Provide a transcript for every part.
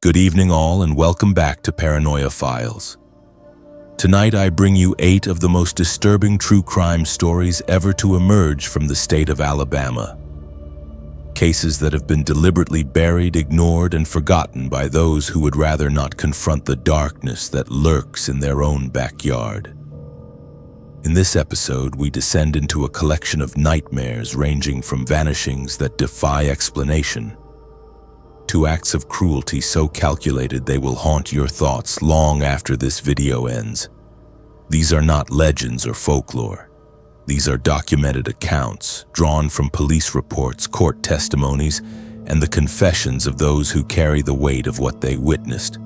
Good evening all and welcome back to Paranoia Files. Tonight I bring you 8 of the most disturbing true crime stories ever to emerge from the state of Alabama. Cases that have been deliberately buried, ignored, and forgotten by those who would rather not confront the darkness that lurks in their own backyard. In this episode, we descend into a collection of nightmares ranging from vanishings that defy explanation to acts of cruelty so calculated they will haunt your thoughts long after this video ends. These are not legends or folklore. These are documented accounts drawn from police reports, court testimonies, and the confessions of those who carry the weight of what they witnessed.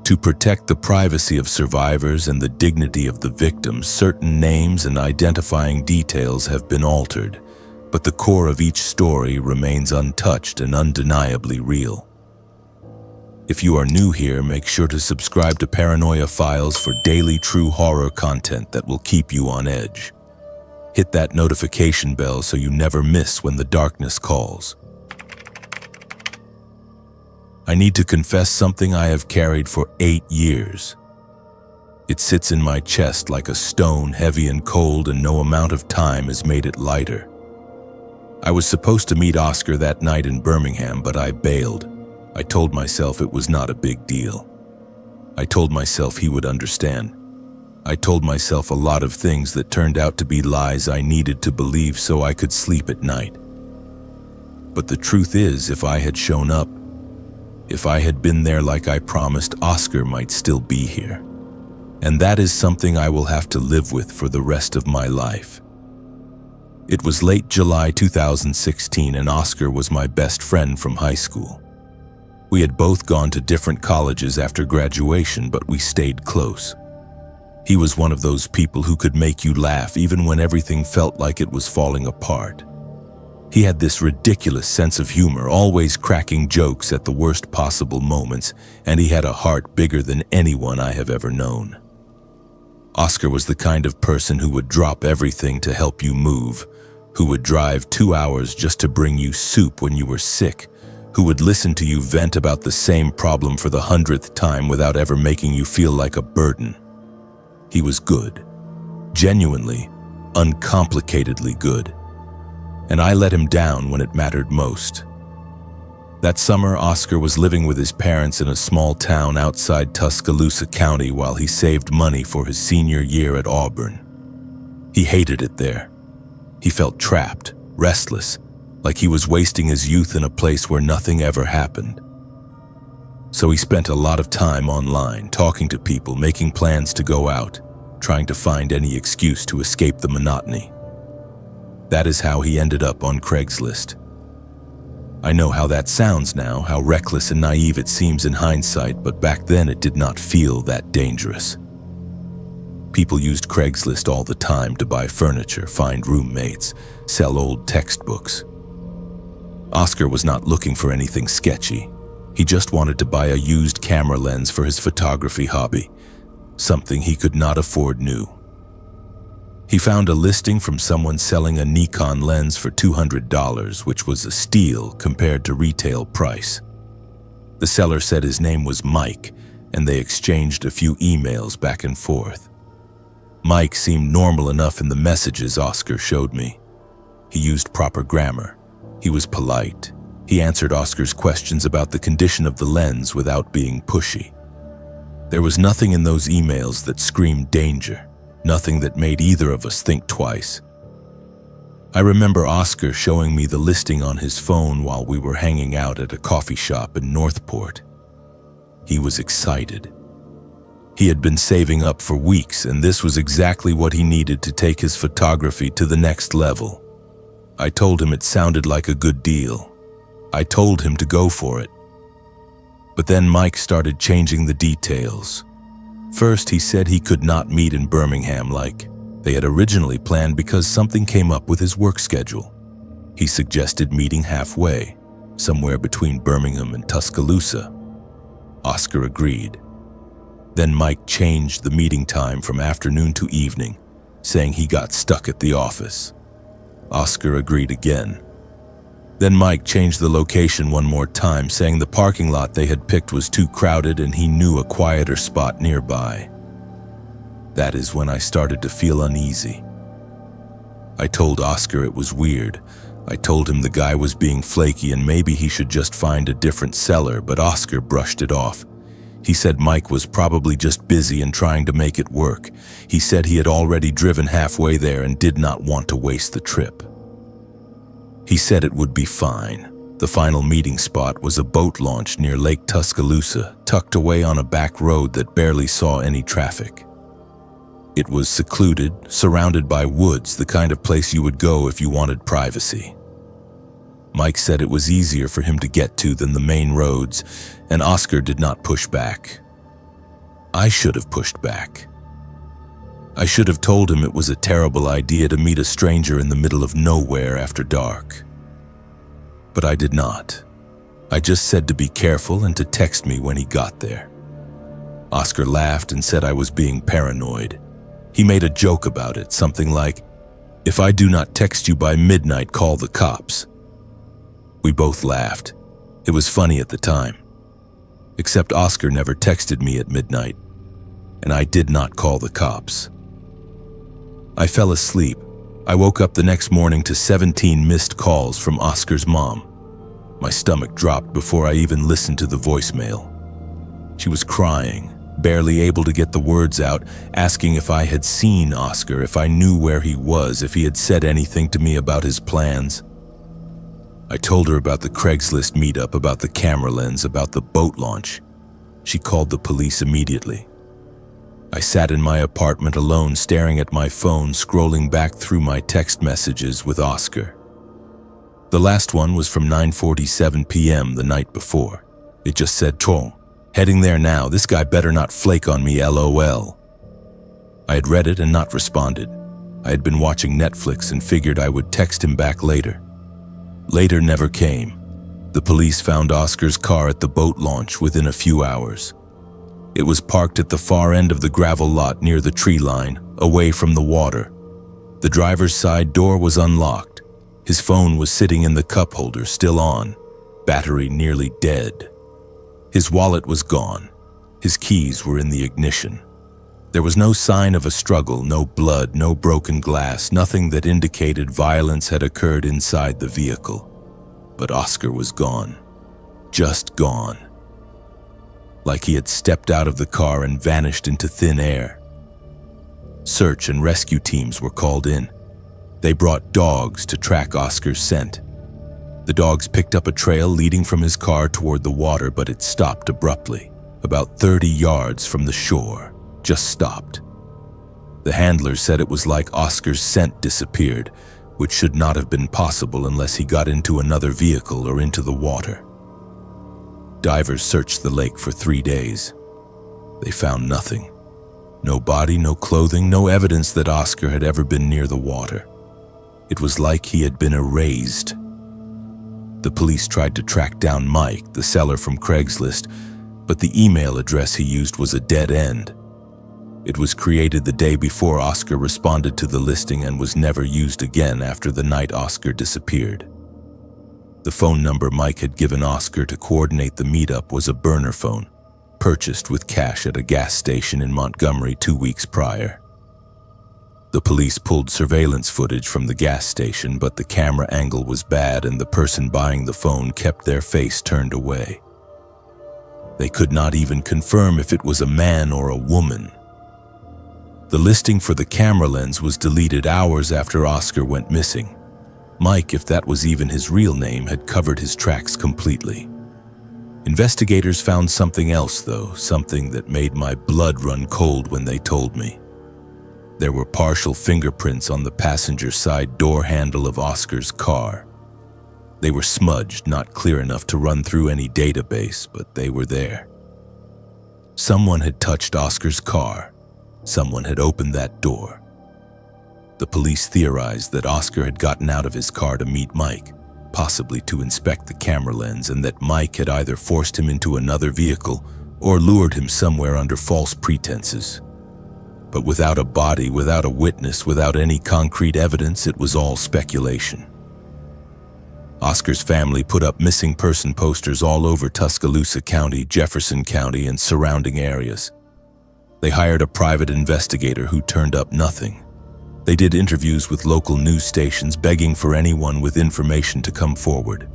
To protect the privacy of survivors and the dignity of the victims, certain names and identifying details have been altered, but the core of each story remains untouched and undeniably real. If you are new here, make sure to subscribe to Paranoia Files for daily true horror content that will keep you on edge. Hit that notification bell so you never miss when the darkness calls. I need to confess something I have carried for 8 years. It sits in my chest like a stone, heavy and cold, and no amount of time has made it lighter. I was supposed to meet Oscar that night in Birmingham, but I bailed. I told myself it was not a big deal. I told myself he would understand. I told myself a lot of things that turned out to be lies I needed to believe so I could sleep at night. But the truth is, if I had shown up, if I had been there like I promised, Oscar might still be here. And that is something I will have to live with for the rest of my life. It was late July 2016 and Oscar was my best friend from high school. We had both gone to different colleges after graduation, but we stayed close. He was one of those people who could make you laugh even when everything felt like it was falling apart. He had this ridiculous sense of humor, always cracking jokes at the worst possible moments, and he had a heart bigger than anyone I have ever known. Oscar was the kind of person who would drop everything to help you move, who would drive 2 hours just to bring you soup when you were sick, who would listen to you vent about the same problem for the 100th time without ever making you feel like a burden. He was good, genuinely, uncomplicatedly good, and I let him down when it mattered most. That summer, Oscar was living with his parents in a small town outside Tuscaloosa County while he saved money for his senior year at Auburn. He hated it there. He felt trapped, restless, like he was wasting his youth in a place where nothing ever happened. So he spent a lot of time online, talking to people, making plans to go out, trying to find any excuse to escape the monotony. That is how he ended up on Craigslist. I know how that sounds now, how reckless and naive it seems in hindsight, but back then it did not feel that dangerous. People used Craigslist all the time to buy furniture, find roommates, sell old textbooks. Oscar was not looking for anything sketchy. He just wanted to buy a used camera lens for his photography hobby, something he could not afford new. He found a listing from someone selling a Nikon lens for $200, which was a steal compared to retail price. The seller said his name was Mike, and they exchanged a few emails back and forth. Mike seemed normal enough in the messages Oscar showed me. He used proper grammar. He was polite. He answered Oscar's questions about the condition of the lens without being pushy. There was nothing in those emails that screamed danger, nothing that made either of us think twice. I remember Oscar showing me the listing on his phone while we were hanging out at a coffee shop in Northport. He was excited. He had been saving up for weeks, and this was exactly what he needed to take his photography to the next level. I told him it sounded like a good deal. I told him to go for it. But then Mike started changing the details. First, he said he could not meet in Birmingham like they had originally planned because something came up with his work schedule. He suggested meeting halfway, somewhere between Birmingham and Tuscaloosa. Oscar agreed. Then Mike changed the meeting time from afternoon to evening, saying he got stuck at the office. Oscar agreed again. Then Mike changed the location one more time, saying the parking lot they had picked was too crowded and he knew a quieter spot nearby. That is when I started to feel uneasy. I told Oscar it was weird. I told him the guy was being flaky and maybe he should just find a different seller, but Oscar brushed it off. He said Mike was probably just busy and trying to make it work. He said he had already driven halfway there and did not want to waste the trip. He said it would be fine. The final meeting spot was a boat launch near Lake Tuscaloosa, tucked away on a back road that barely saw any traffic. It was secluded, surrounded by woods, the kind of place you would go if you wanted privacy. Mike said it was easier for him to get to than the main roads, and Oscar did not push back. I should have pushed back. I should have told him it was a terrible idea to meet a stranger in the middle of nowhere after dark. But I did not. I just said to be careful and to text me when he got there. Oscar laughed and said I was being paranoid. He made a joke about it, something like, "If I do not text you by midnight, call the cops." We both laughed. It was funny at the time. Except Oscar never texted me at midnight, and I did not call the cops. I fell asleep. I woke up the next morning to 17 missed calls from Oscar's mom. My stomach dropped before I even listened to the voicemail. She was crying, barely able to get the words out, asking if I had seen Oscar, if I knew where he was, if he had said anything to me about his plans. I told her about the Craigslist meetup, about the camera lens, about the boat launch. She called the police immediately. I sat in my apartment alone, staring at my phone, scrolling back through my text messages with Oscar. The last one was from 9:47 p.m. the night before. It just said, "Tron, heading there now. This guy better not flake on me, LOL." I had read it and not responded. I had been watching Netflix and figured I would text him back later. Later never came. The police found Oscar's car at the boat launch within a few hours. It was parked at the far end of the gravel lot near the tree line, away from the water. The driver's side door was unlocked. His phone was sitting in the cup holder, still on, battery nearly dead. His wallet was gone. His keys were in the ignition. There was no sign of a struggle, no blood, no broken glass, nothing that indicated violence had occurred inside the vehicle. But Oscar was gone. Just gone. Like he had stepped out of the car and vanished into thin air. Search and rescue teams were called in. They brought dogs to track Oscar's scent. The dogs picked up a trail leading from his car toward the water, but it stopped abruptly, about 30 yards from the shore. Just stopped. The handler said it was like Oscar's scent disappeared, which should not have been possible unless he got into another vehicle or into the water. Divers searched the lake for 3 days. They found nothing. No body, no clothing, no evidence that Oscar had ever been near the water. It was like he had been erased. The police tried to track down Mike, the seller from Craigslist, but the email address he used was a dead end. It was created the day before Oscar responded to the listing and was never used again after the night Oscar disappeared. The phone number Mike had given Oscar to coordinate the meetup was a burner phone, purchased with cash at a gas station in Montgomery 2 weeks prior. The police pulled surveillance footage from the gas station, but the camera angle was bad and the person buying the phone kept their face turned away. They could not even confirm if it was a man or a woman. The listing for the camera lens was deleted hours after Oscar went missing. Mike, if that was even his real name, had covered his tracks completely. Investigators found something else, though, something that made my blood run cold when they told me. There were partial fingerprints on the passenger side door handle of Oscar's car. They were smudged, not clear enough to run through any database, but they were there. Someone had touched Oscar's car. Someone had opened that door. The police theorized that Oscar had gotten out of his car to meet Mike, possibly to inspect the camera lens, and that Mike had either forced him into another vehicle or lured him somewhere under false pretenses. But without a body, without a witness, without any concrete evidence, it was all speculation. Oscar's family put up missing person posters all over Tuscaloosa County, Jefferson County, and surrounding areas. They hired a private investigator who turned up nothing. They did interviews with local news stations begging for anyone with information to come forward.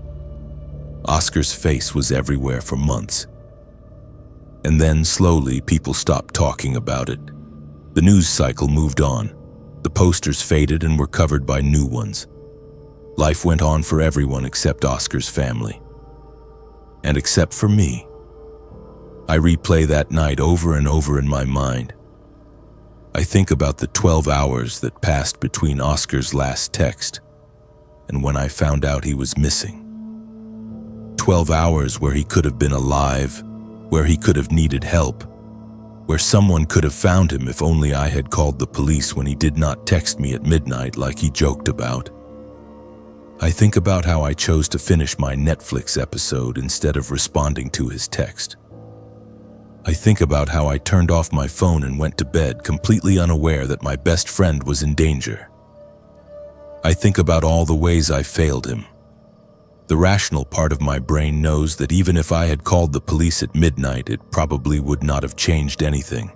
Oscar's face was everywhere for months. And then, slowly, people stopped talking about it. The news cycle moved on. The posters faded and were covered by new ones. Life went on for everyone except Oscar's family. And except for me. I replay that night over and over in my mind. I think about the 12 hours that passed between Oscar's last text and when I found out he was missing. 12 hours where he could have been alive, where he could have needed help, where someone could have found him if only I had called the police when he did not text me at midnight like he joked about. I think about how I chose to finish my Netflix episode instead of responding to his text. I think about how I turned off my phone and went to bed completely unaware that my best friend was in danger. I think about all the ways I failed him. The rational part of my brain knows that even if I had called the police at midnight, it probably would not have changed anything.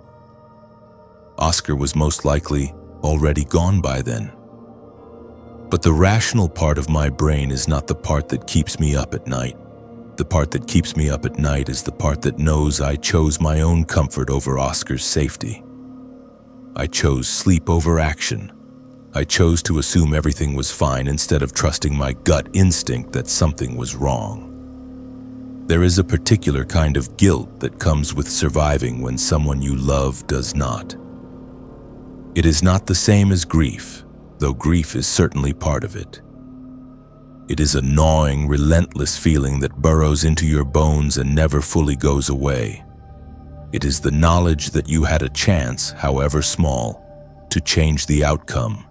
Oscar was most likely already gone by then. But the rational part of my brain is not the part that keeps me up at night. The part that keeps me up at night is the part that knows I chose my own comfort over Oscar's safety. I chose sleep over action. I chose to assume everything was fine instead of trusting my gut instinct that something was wrong. There is a particular kind of guilt that comes with surviving when someone you love does not. It is not the same as grief, though grief is certainly part of it. It is a gnawing, relentless feeling that burrows into your bones and never fully goes away. It is the knowledge that you had a chance, however small, to change the outcome,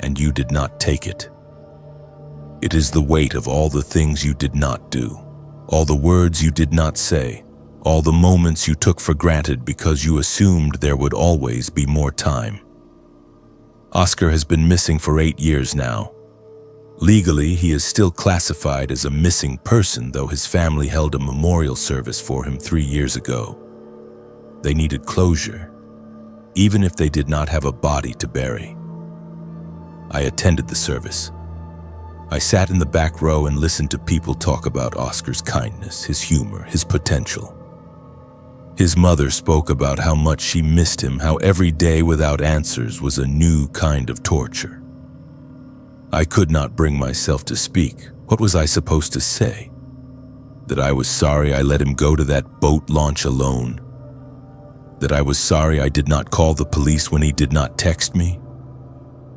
and you did not take it. It is the weight of all the things you did not do, all the words you did not say, all the moments you took for granted because you assumed there would always be more time. Oscar has been missing for 8 years now. Legally, he is still classified as a missing person, though his family held a memorial service for him 3 years ago. They needed closure, even if they did not have a body to bury. I attended the service. I sat in the back row and listened to people talk about Oscar's kindness, his humor, his potential. His mother spoke about how much she missed him, how every day without answers was a new kind of torture. I could not bring myself to speak. What was I supposed to say? That I was sorry I let him go to that boat launch alone? That I was sorry I did not call the police when he did not text me?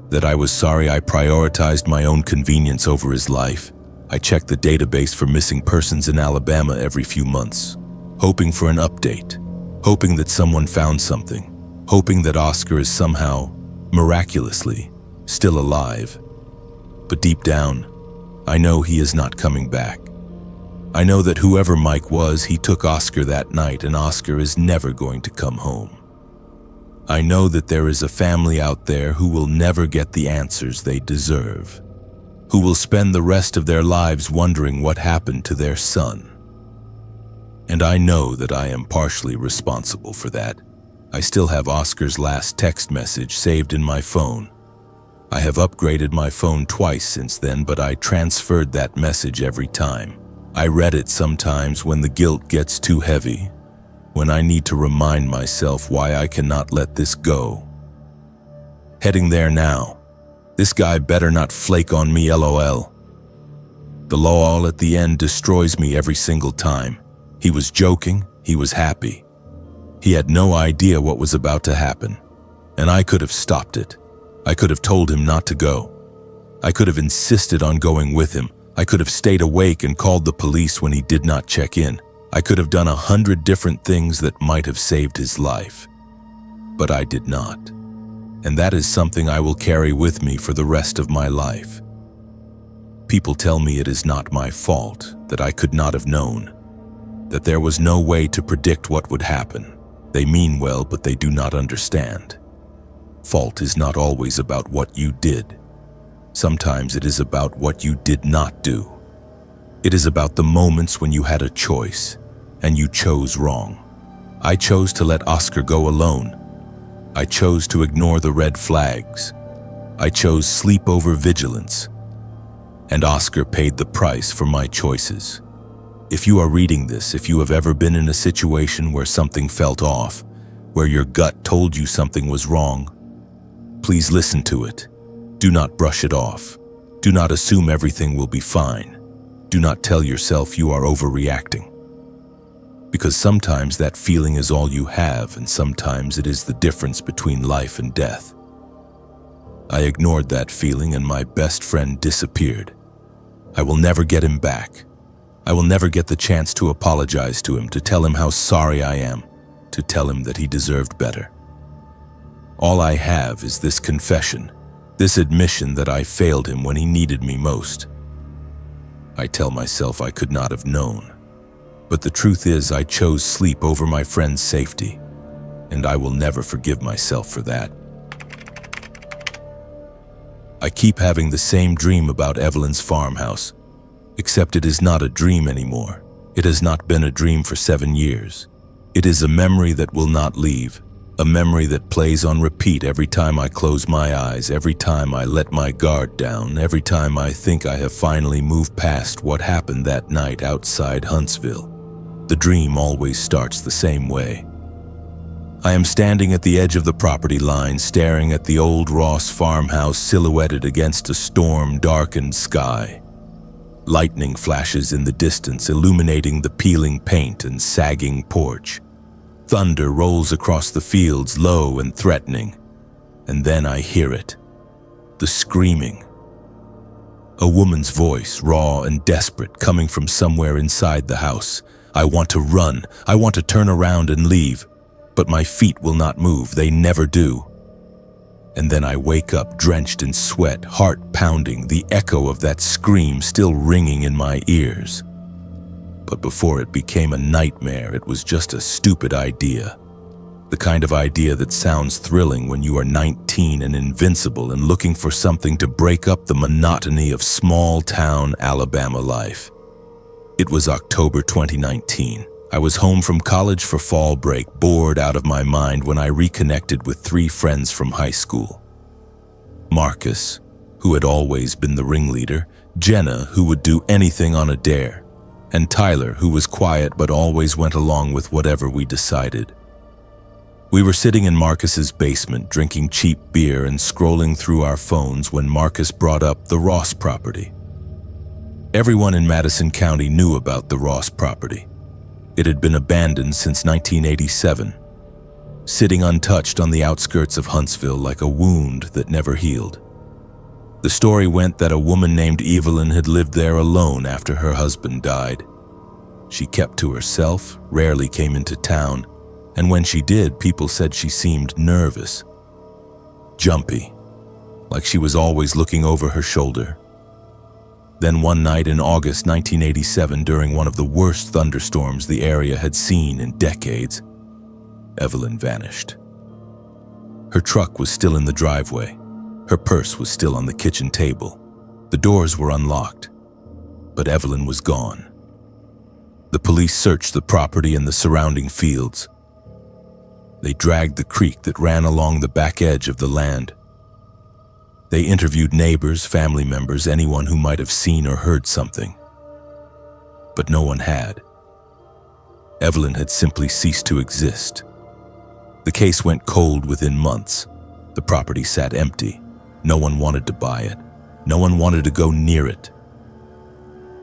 That I was sorry I prioritized my own convenience over his life? I checked the database for missing persons in Alabama every few months, hoping for an update, hoping that someone found something, hoping that Oscar is somehow, miraculously, still alive. But deep down, I know he is not coming back. I know that whoever Mike was, he took Oscar that night, and Oscar is never going to come home. I know that there is a family out there who will never get the answers they deserve, who will spend the rest of their lives wondering what happened to their son. And I know that I am partially responsible for that. I still have Oscar's last text message saved in my phone. I have upgraded my phone twice since then, but I transferred that message every time. I read it sometimes when the guilt gets too heavy, when I need to remind myself why I cannot let this go. Heading there now. This guy better not flake on me, LOL. The lol at the end destroys me every single time. He was joking, he was happy. He had no idea what was about to happen, and I could have stopped it. I could have told him not to go. I could have insisted on going with him. I could have stayed awake and called the police when he did not check in. I could have done 100 different things that might have saved his life. But I did not. And that is something I will carry with me for the rest of my life. People tell me it is not my fault, that I could not have known, that there was no way to predict what would happen. They mean well, but they do not understand. Fault is not always about what you did. Sometimes it is about what you did not do. It is about the moments when you had a choice, and you chose wrong. I chose to let Oscar go alone. I chose to ignore the red flags. I chose sleep over vigilance. And Oscar paid the price for my choices. If you are reading this, if you have ever been in a situation where something felt off, where your gut told you something was wrong, please listen to it. Do not brush it off. Do not assume everything will be fine. Do not tell yourself you are overreacting. Because sometimes that feeling is all you have, and sometimes it is the difference between life and death. I ignored that feeling and my best friend disappeared. I will never get him back. I will never get the chance to apologize to him, to tell him how sorry I am, to tell him that he deserved better. All I have is this confession, this admission that I failed him when he needed me most. I tell myself I could not have known. But the truth is, I chose sleep over my friend's safety, and I will never forgive myself for that. I keep having the same dream about Evelyn's farmhouse, except it is not a dream anymore. It has not been a dream for 7 years. It is a memory that will not leave, a memory that plays on repeat every time I close my eyes, every time I let my guard down, every time I think I have finally moved past what happened that night outside Huntsville. The dream always starts the same way. I am standing at the edge of the property line, staring at the old Ross farmhouse silhouetted against a storm-darkened sky. Lightning flashes in the distance, illuminating the peeling paint and sagging porch. Thunder rolls across the fields, low and threatening. And then I hear it. The screaming. A woman's voice, raw and desperate, coming from somewhere inside the house. I want to run. I want to turn around and leave. But my feet will not move. They never do. And then I wake up drenched in sweat, heart pounding, the echo of that scream still ringing in my ears. But before it became a nightmare, it was just a stupid idea. The kind of idea that sounds thrilling when you are 19 and invincible and looking for something to break up the monotony of small-town Alabama life. It was October 2019. I was home from college for fall break, bored out of my mind when I reconnected with 3 friends from high school. Marcus, who had always been the ringleader, Jenna, who would do anything on a dare, and Tyler, who was quiet but always went along with whatever we decided. We were sitting in Marcus's basement, drinking cheap beer and scrolling through our phones when Marcus brought up the Ross property. Everyone in Madison County knew about the Ross property. It had been abandoned since 1987, sitting untouched on the outskirts of Huntsville like a wound that never healed. The story went that a woman named Evelyn had lived there alone after her husband died. She kept to herself, rarely came into town, and when she did, people said she seemed nervous, jumpy, like she was always looking over her shoulder. Then one night in August 1987, during one of the worst thunderstorms the area had seen in decades, Evelyn vanished. Her truck was still in the driveway. Her purse was still on the kitchen table. The doors were unlocked, but Evelyn was gone. The police searched the property and the surrounding fields. They dragged the creek that ran along the back edge of the land. They interviewed neighbors, family members, anyone who might have seen or heard something. But no one had. Evelyn had simply ceased to exist. The case went cold within months. The property sat empty. No one wanted to buy it. No one wanted to go near it.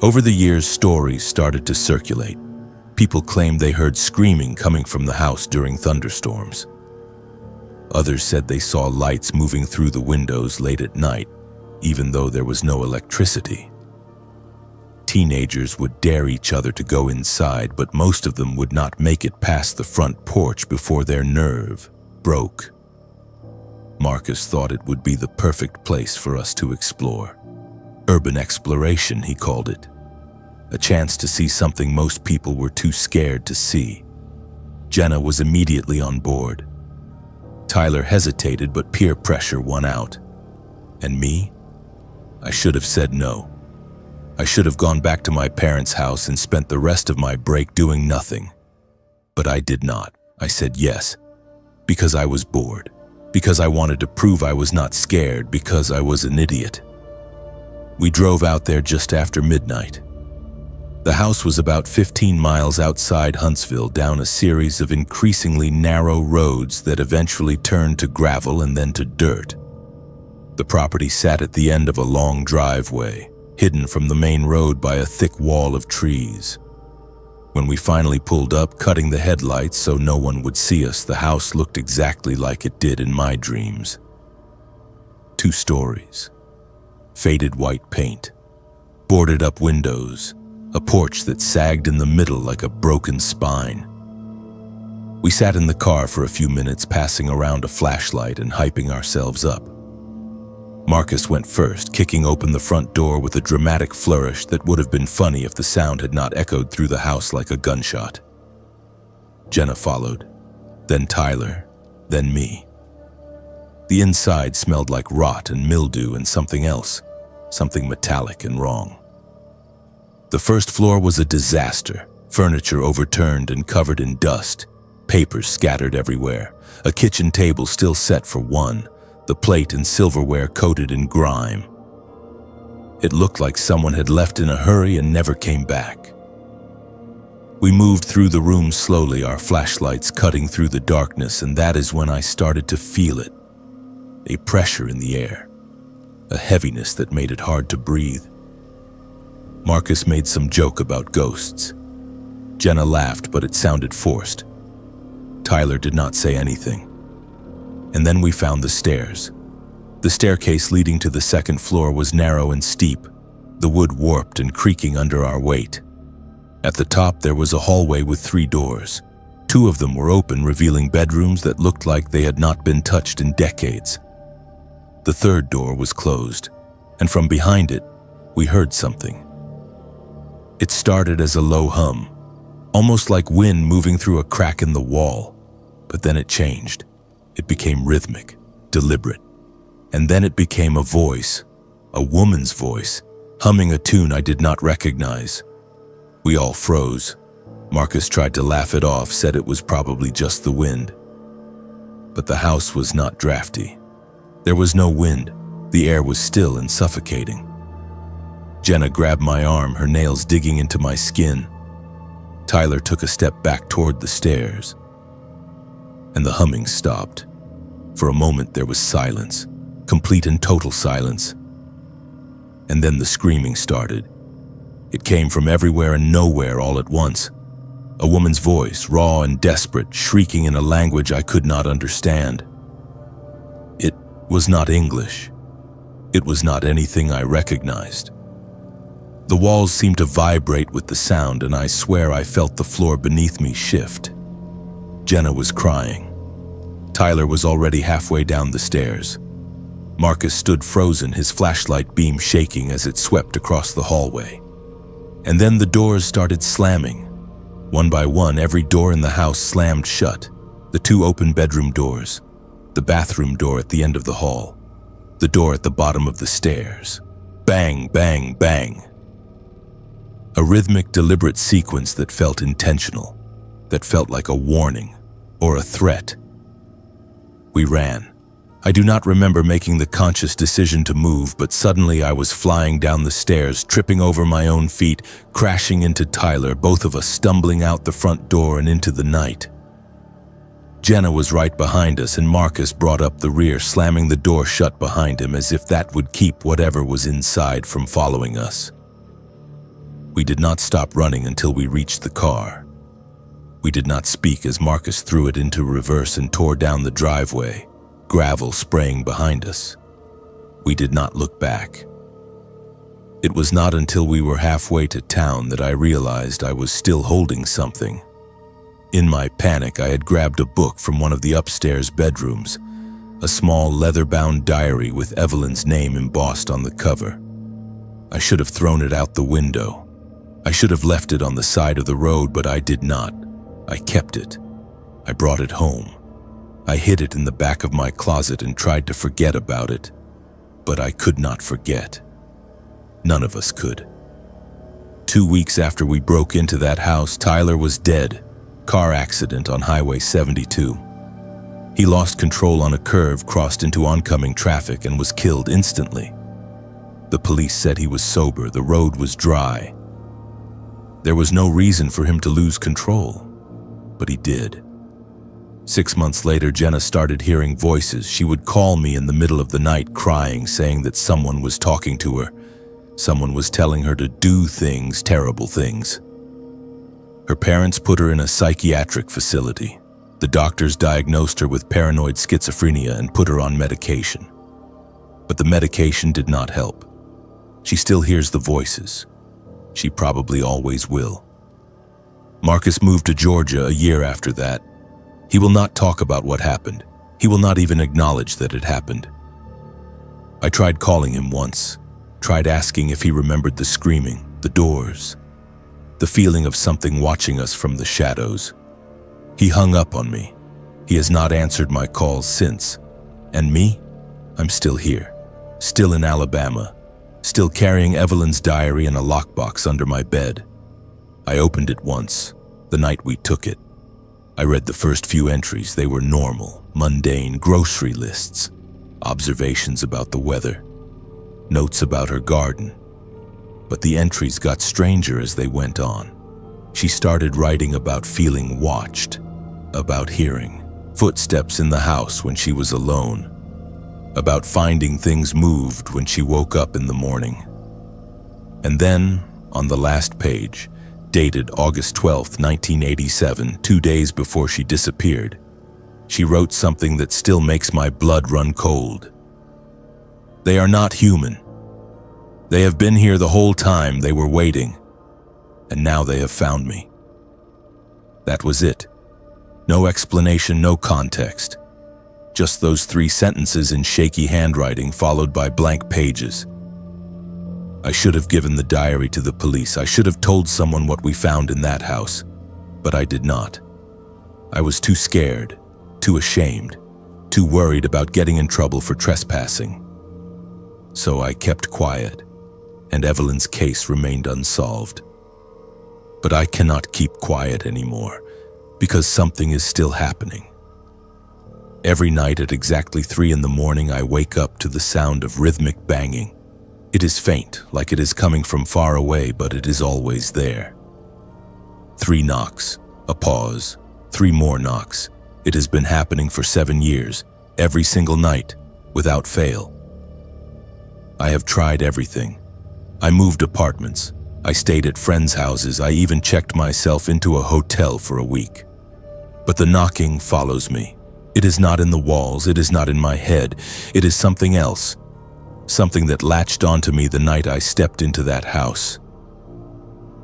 Over the years, stories started to circulate. People claimed they heard screaming coming from the house during thunderstorms. Others said they saw lights moving through the windows late at night, even though there was no electricity. Teenagers would dare each other to go inside, but most of them would not make it past the front porch before their nerve broke. Marcus thought it would be the perfect place for us to explore. Urban exploration, he called it. A chance to see something most people were too scared to see. Jenna was immediately on board. Tyler hesitated, but peer pressure won out. And me? I should have said no. I should have gone back to my parents' house and spent the rest of my break doing nothing. But I did not. I said yes, because I was bored, because I wanted to prove I was not scared, because I was an idiot. We drove out there just after midnight. The house was about 15 miles outside Huntsville, down a series of increasingly narrow roads that eventually turned to gravel and then to dirt. The property sat at the end of a long driveway, hidden from the main road by a thick wall of trees. When we finally pulled up, cutting the headlights so no one would see us, the house looked exactly like it did in my dreams. 2 stories, faded white paint, boarded up windows, a porch that sagged in the middle like a broken spine. We sat in the car for a few minutes, passing around a flashlight and hyping ourselves up. Marcus went first, kicking open the front door with a dramatic flourish that would have been funny if the sound had not echoed through the house like a gunshot. Jenna followed, then Tyler, then me. The inside smelled like rot and mildew and something else, something metallic and wrong. The first floor was a disaster, furniture overturned and covered in dust, papers scattered everywhere, a kitchen table still set for one, the plate and silverware coated in grime. It looked like someone had left in a hurry and never came back. We moved through the room slowly, our flashlights cutting through the darkness, and that is when I started to feel it. A pressure in the air, a heaviness that made it hard to breathe. Marcus made some joke about ghosts. Jenna laughed, but it sounded forced. Tyler did not say anything. And then we found the stairs. The staircase leading to the second floor was narrow and steep, the wood warped and creaking under our weight. At the top there was a hallway with 3 doors. 2 of them were open, revealing bedrooms that looked like they had not been touched in decades. The third door was closed, and from behind it, we heard something. It started as a low hum, almost like wind moving through a crack in the wall, but then it changed. It became rhythmic, deliberate, and then it became a voice, a woman's voice, humming a tune I did not recognize. We all froze. Marcus tried to laugh it off, said it was probably just the wind. But the house was not drafty. There was no wind. The air was still and suffocating. Jenna grabbed my arm, her nails digging into my skin. Tyler took a step back toward the stairs, and the humming stopped. For a moment there was silence, complete and total silence. And then the screaming started. It came from everywhere and nowhere all at once. A woman's voice, raw and desperate, shrieking in a language I could not understand. It was not English. It was not anything I recognized. The walls seemed to vibrate with the sound, and I swear I felt the floor beneath me shift. Jenna was crying. Tyler was already halfway down the stairs. Marcus stood frozen, his flashlight beam shaking as it swept across the hallway. And then the doors started slamming. One by one, every door in the house slammed shut. The 2 open bedroom doors, the bathroom door at the end of the hall, the door at the bottom of the stairs. Bang, bang, bang. A rhythmic, deliberate sequence that felt intentional, that felt like a warning or a threat. We ran. I do not remember making the conscious decision to move, but suddenly I was flying down the stairs, tripping over my own feet, crashing into Tyler, both of us stumbling out the front door and into the night. Jenna was right behind us, and Marcus brought up the rear, slamming the door shut behind him as if that would keep whatever was inside from following us. We did not stop running until we reached the car. We did not speak as Marcus threw it into reverse and tore down the driveway, gravel spraying behind us. We did not look back. It was not until we were halfway to town that I realized I was still holding something. In my panic, I had grabbed a book from one of the upstairs bedrooms, a small leather-bound diary with Evelyn's name embossed on the cover. I should have thrown it out the window. I should have left it on the side of the road, but I did not. I kept it. I brought it home. I hid it in the back of my closet and tried to forget about it, but I could not forget. None of us could. 2 weeks after we broke into that house, Tyler was dead. Car accident on Highway 72. He lost control on a curve, crossed into oncoming traffic, and was killed instantly. The police said he was sober, the road was dry. There was no reason for him to lose control, but he did. 6 months later, Jenna started hearing voices. She would call me in the middle of the night crying, saying that someone was talking to her. Someone was telling her to do things, terrible things. Her parents put her in a psychiatric facility. The doctors diagnosed her with paranoid schizophrenia and put her on medication. But the medication did not help. She still hears the voices. She probably always will. Marcus moved to Georgia a year after that. He will not talk about what happened. He will not even acknowledge that it happened. I tried calling him once, tried asking if he remembered the screaming, the doors, the feeling of something watching us from the shadows. He hung up on me. He has not answered my calls since. And me? I'm still here, still in Alabama, still carrying Evelyn's diary in a lockbox under my bed. I opened it once, the night we took it. I read the first few entries. They were normal, mundane grocery lists, observations about the weather, notes about her garden. But the entries got stranger as they went on. She started writing about feeling watched, about hearing footsteps in the house when she was alone, about finding things moved when she woke up in the morning. And then, on the last page, dated August 12, 1987, 2 days before she disappeared, she wrote something that still makes my blood run cold. They are not human. They have been here the whole time. They were waiting, and now they have found me. That was it. No explanation, no context. Just those 3 sentences in shaky handwriting followed by blank pages. I should have given the diary to the police. I should have told someone what we found in that house, but I did not. I was too scared, too ashamed, too worried about getting in trouble for trespassing. So I kept quiet, and Evelyn's case remained unsolved. But I cannot keep quiet anymore, because something is still happening. Every night at exactly 3 in the morning, I wake up to the sound of rhythmic banging. It is faint, like it is coming from far away, but it is always there. 3 knocks, a pause, 3 more knocks. It has been happening for 7 years, every single night, without fail. I have tried everything. I moved apartments. I stayed at friends' houses. I even checked myself into a hotel for a week. But the knocking follows me. It is not in the walls. It is not in my head. It is something else. Something that latched onto me the night I stepped into that house.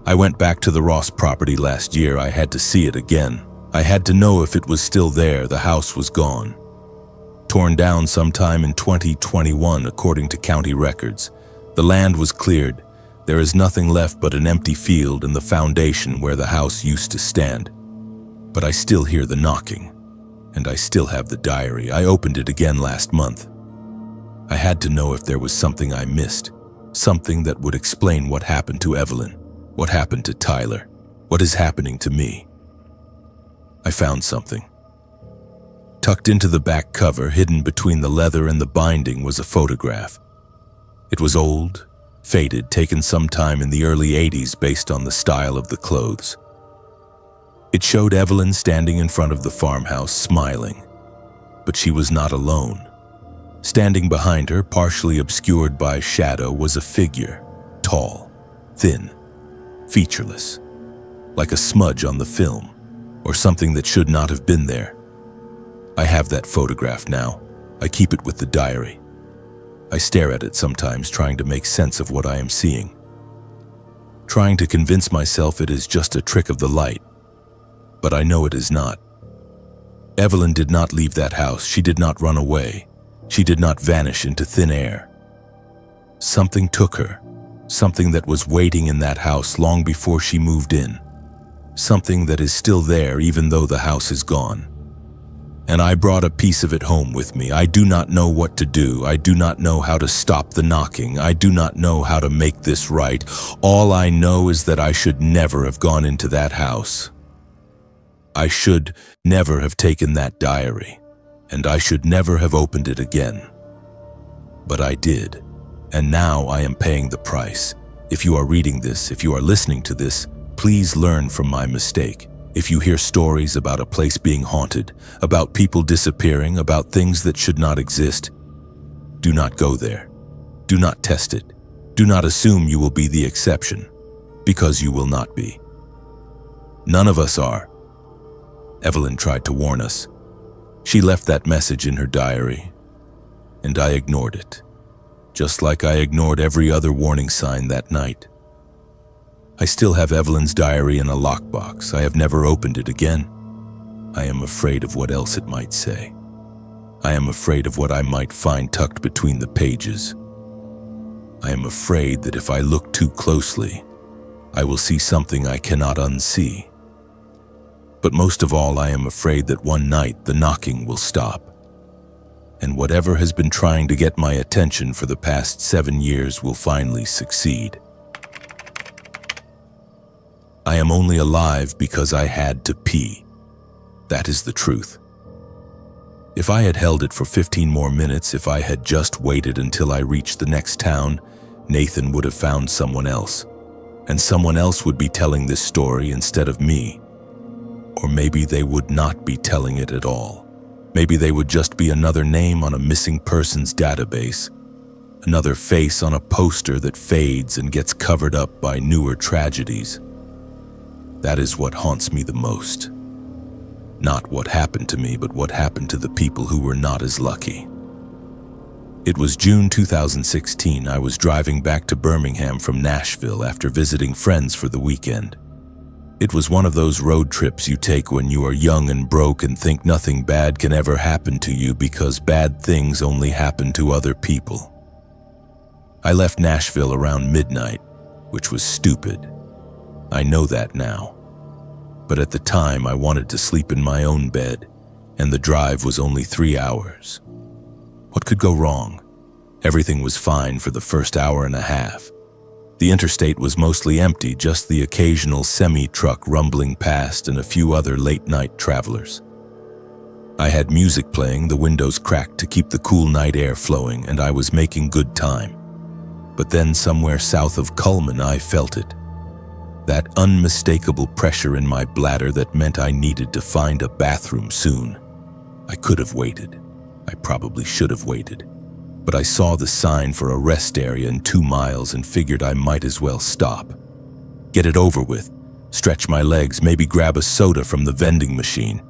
I went back to the Ross property last year. I had to see it again. I had to know if it was still there. The house was gone. Torn down sometime in 2021, according to county records. The land was cleared. There is nothing left but an empty field and the foundation where the house used to stand. But I still hear the knocking, and I still have the diary. I opened it again last month. I had to know if there was something I missed, something that would explain what happened to Evelyn, what happened to Tyler, what is happening to me. I found something. Tucked into the back cover, hidden between the leather and the binding, was a photograph. It was old, faded, taken sometime in the early 80s based on the style of the clothes. It showed Evelyn standing in front of the farmhouse, smiling. But she was not alone. Standing behind her, partially obscured by shadow, was a figure, tall, thin, featureless, like a smudge on the film, or something that should not have been there. I have that photograph now. I keep it with the diary. I stare at it sometimes, trying to make sense of what I am seeing. Trying to convince myself it is just a trick of the light. But I know it is not. Evelyn did not leave that house. She did not run away. She did not vanish into thin air. Something took her. Something that was waiting in that house long before she moved in. Something that is still there even though the house is gone. And I brought a piece of it home with me. I do not know what to do. I do not know how to stop the knocking. I do not know how to make this right. All I know is that I should never have gone into that house. I should never have taken that diary, and I should never have opened it again. But I did, and now I am paying the price. If you are reading this, if you are listening to this, please learn from my mistake. If you hear stories about a place being haunted, about people disappearing, about things that should not exist, do not go there. Do not test it. Do not assume you will be the exception, because you will not be. None of us are. Evelyn tried to warn us. She left that message in her diary, and I ignored it, just like I ignored every other warning sign that night. I still have Evelyn's diary in a lockbox. I have never opened it again. I am afraid of what else it might say. I am afraid of what I might find tucked between the pages. I am afraid that if I look too closely, I will see something I cannot unsee. But most of all, I am afraid that one night the knocking will stop, and whatever has been trying to get my attention for the past 7 years will finally succeed. I am only alive because I had to pee. That is the truth. If I had held it for 15 more minutes, if I had just waited until I reached the next town, Nathan would have found someone else, and someone else would be telling this story instead of me. Or maybe they would not be telling it at all. Maybe they would just be another name on a missing persons database, another face on a poster that fades and gets covered up by newer tragedies. That is what haunts me the most. Not what happened to me, but what happened to the people who were not as lucky. It was June 2016. I was driving back to Birmingham from Nashville after visiting friends for the weekend. It was one of those road trips you take when you are young and broke and think nothing bad can ever happen to you because bad things only happen to other people. I left Nashville around midnight, which was stupid. I know that now. But at the time, I wanted to sleep in my own bed, and the drive was only 3 hours. What could go wrong? Everything was fine for the first hour and a half. The interstate was mostly empty, just the occasional semi-truck rumbling past and a few other late-night travelers. I had music playing, the windows cracked to keep the cool night air flowing, and I was making good time. But then somewhere south of Cullman, I felt it. That unmistakable pressure in my bladder that meant I needed to find a bathroom soon. I could have waited. I probably should have waited. But I saw the sign for a rest area in 2 miles and figured I might as well stop. Get it over with, stretch my legs, maybe grab a soda from the vending machine.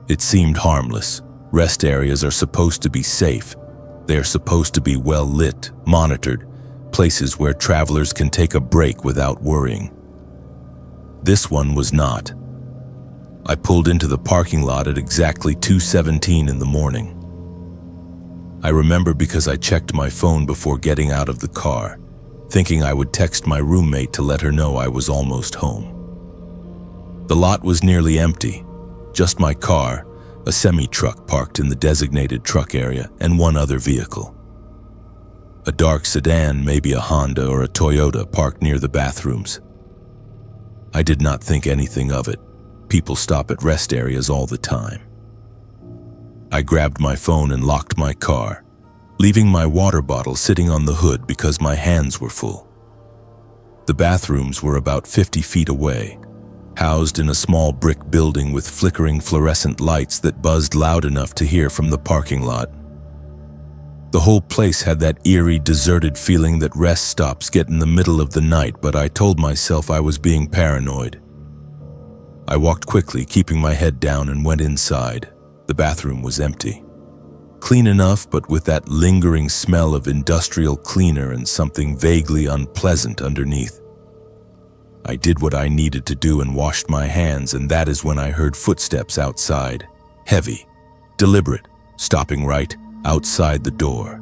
It seemed harmless. Rest areas are supposed to be safe. They are supposed to be well lit, monitored, places where travelers can take a break without worrying. This one was not. I pulled into the parking lot at exactly 2:17 in the morning. I remember because I checked my phone before getting out of the car, thinking I would text my roommate to let her know I was almost home. The lot was nearly empty, just my car, a semi-truck parked in the designated truck area, and one other vehicle. A dark sedan, maybe a Honda or a Toyota, parked near the bathrooms. I did not think anything of it. People stop at rest areas all the time. I grabbed my phone and locked my car, leaving my water bottle sitting on the hood because my hands were full. The bathrooms were about 50 feet away, housed in a small brick building with flickering fluorescent lights that buzzed loud enough to hear from the parking lot. The whole place had that eerie, deserted feeling that rest stops get in the middle of the night, but I told myself I was being paranoid. I walked quickly, keeping my head down, and went inside. The bathroom was empty. Clean enough, but with that lingering smell of industrial cleaner and something vaguely unpleasant underneath. I did what I needed to do and washed my hands, and that is when I heard footsteps outside. Heavy, deliberate, stopping right outside the door.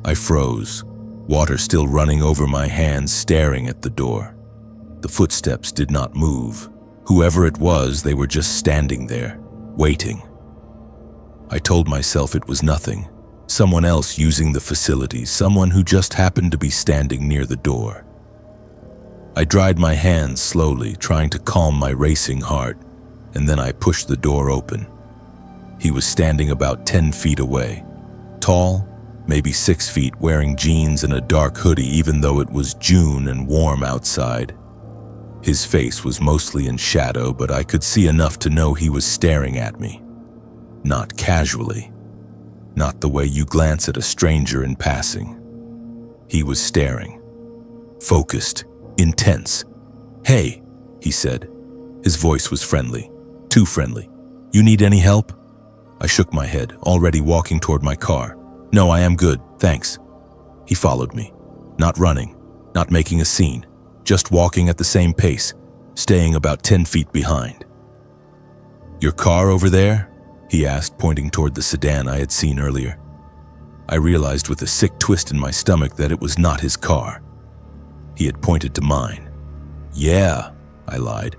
I froze, water still running over my hands, staring at the door. The footsteps did not move. Whoever it was, they were just standing there, waiting. I told myself it was nothing. Someone else using the facilities, someone who just happened to be standing near the door. I dried my hands slowly, trying to calm my racing heart, and then I pushed the door open. He was standing about 10 feet away. Tall, maybe 6 feet, wearing jeans and a dark hoodie even though it was June and warm outside. His face was mostly in shadow, but I could see enough to know he was staring at me. Not casually. Not the way you glance at a stranger in passing. He was staring. Focused. Intense. "Hey," he said. His voice was friendly. Too friendly. "You need any help?" I shook my head, already walking toward my car. "No, I am good, thanks." He followed me. Not running, not making a scene, just walking at the same pace, staying about 10 feet behind. "Your car over there?" he asked, pointing toward the sedan I had seen earlier. I realized with a sick twist in my stomach that it was not his car. He had pointed to mine. "Yeah," I lied.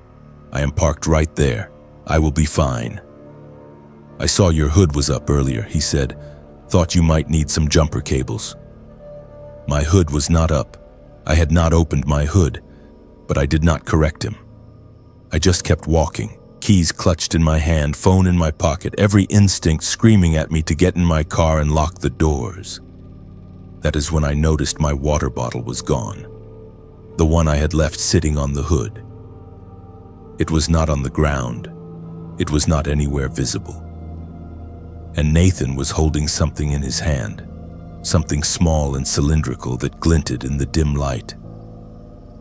"I am parked right there. I will be fine." "I saw your hood was up earlier," he said. "Thought you might need some jumper cables." My hood was not up. I had not opened my hood, but I did not correct him. I just kept walking, keys clutched in my hand, phone in my pocket, every instinct screaming at me to get in my car and lock the doors. That is when I noticed my water bottle was gone. The one I had left sitting on the hood. It was not on the ground. It was not anywhere visible. And Nathan was holding something in his hand, something small and cylindrical that glinted in the dim light.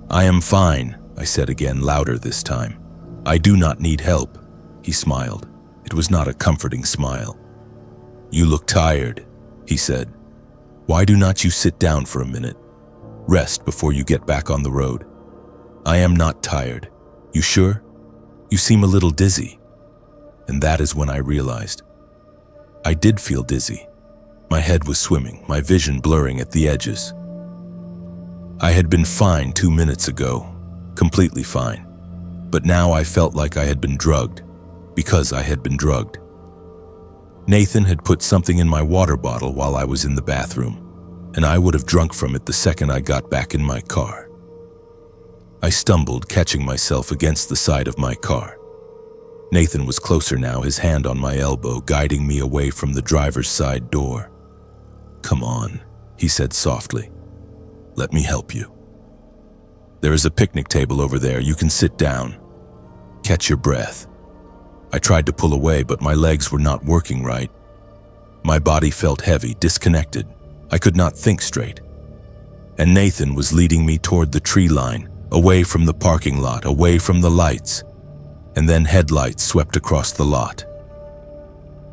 "I am fine," I said again, louder this time. "I do not need help." He smiled. It was not a comforting smile. "You look tired," he said. "Why do not you sit down for a minute? Rest before you get back on the road." "I am not tired." "You sure? You seem a little dizzy." And that is when I realized. I did feel dizzy. My head was swimming, my vision blurring at the edges. I had been fine 2 minutes ago, completely fine. But now I felt like I had been drugged, because I had been drugged. Nathan had put something in my water bottle while I was in the bathroom, and I would have drunk from it the second I got back in my car. I stumbled, catching myself against the side of my car. Nathan was closer now, his hand on my elbow, guiding me away from the driver's side door. "Come on," he said softly. "Let me help you. There is a picnic table over there. You can sit down. Catch your breath." I tried to pull away, but my legs were not working right. My body felt heavy, disconnected. I could not think straight. And Nathan was leading me toward the tree line, away from the parking lot, away from the lights. And then headlights swept across the lot.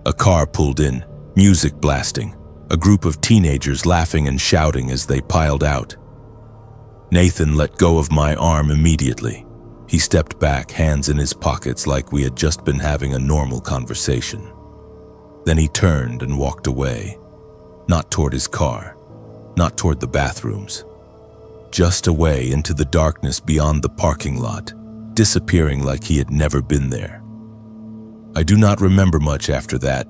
A car pulled in, music blasting, a group of teenagers laughing and shouting as they piled out. Nathan let go of my arm immediately. He stepped back, hands in his pockets like we had just been having a normal conversation. Then he turned and walked away, not toward his car, not toward the bathrooms, just away into the darkness beyond the parking lot, disappearing like he had never been there. I do not remember much after that.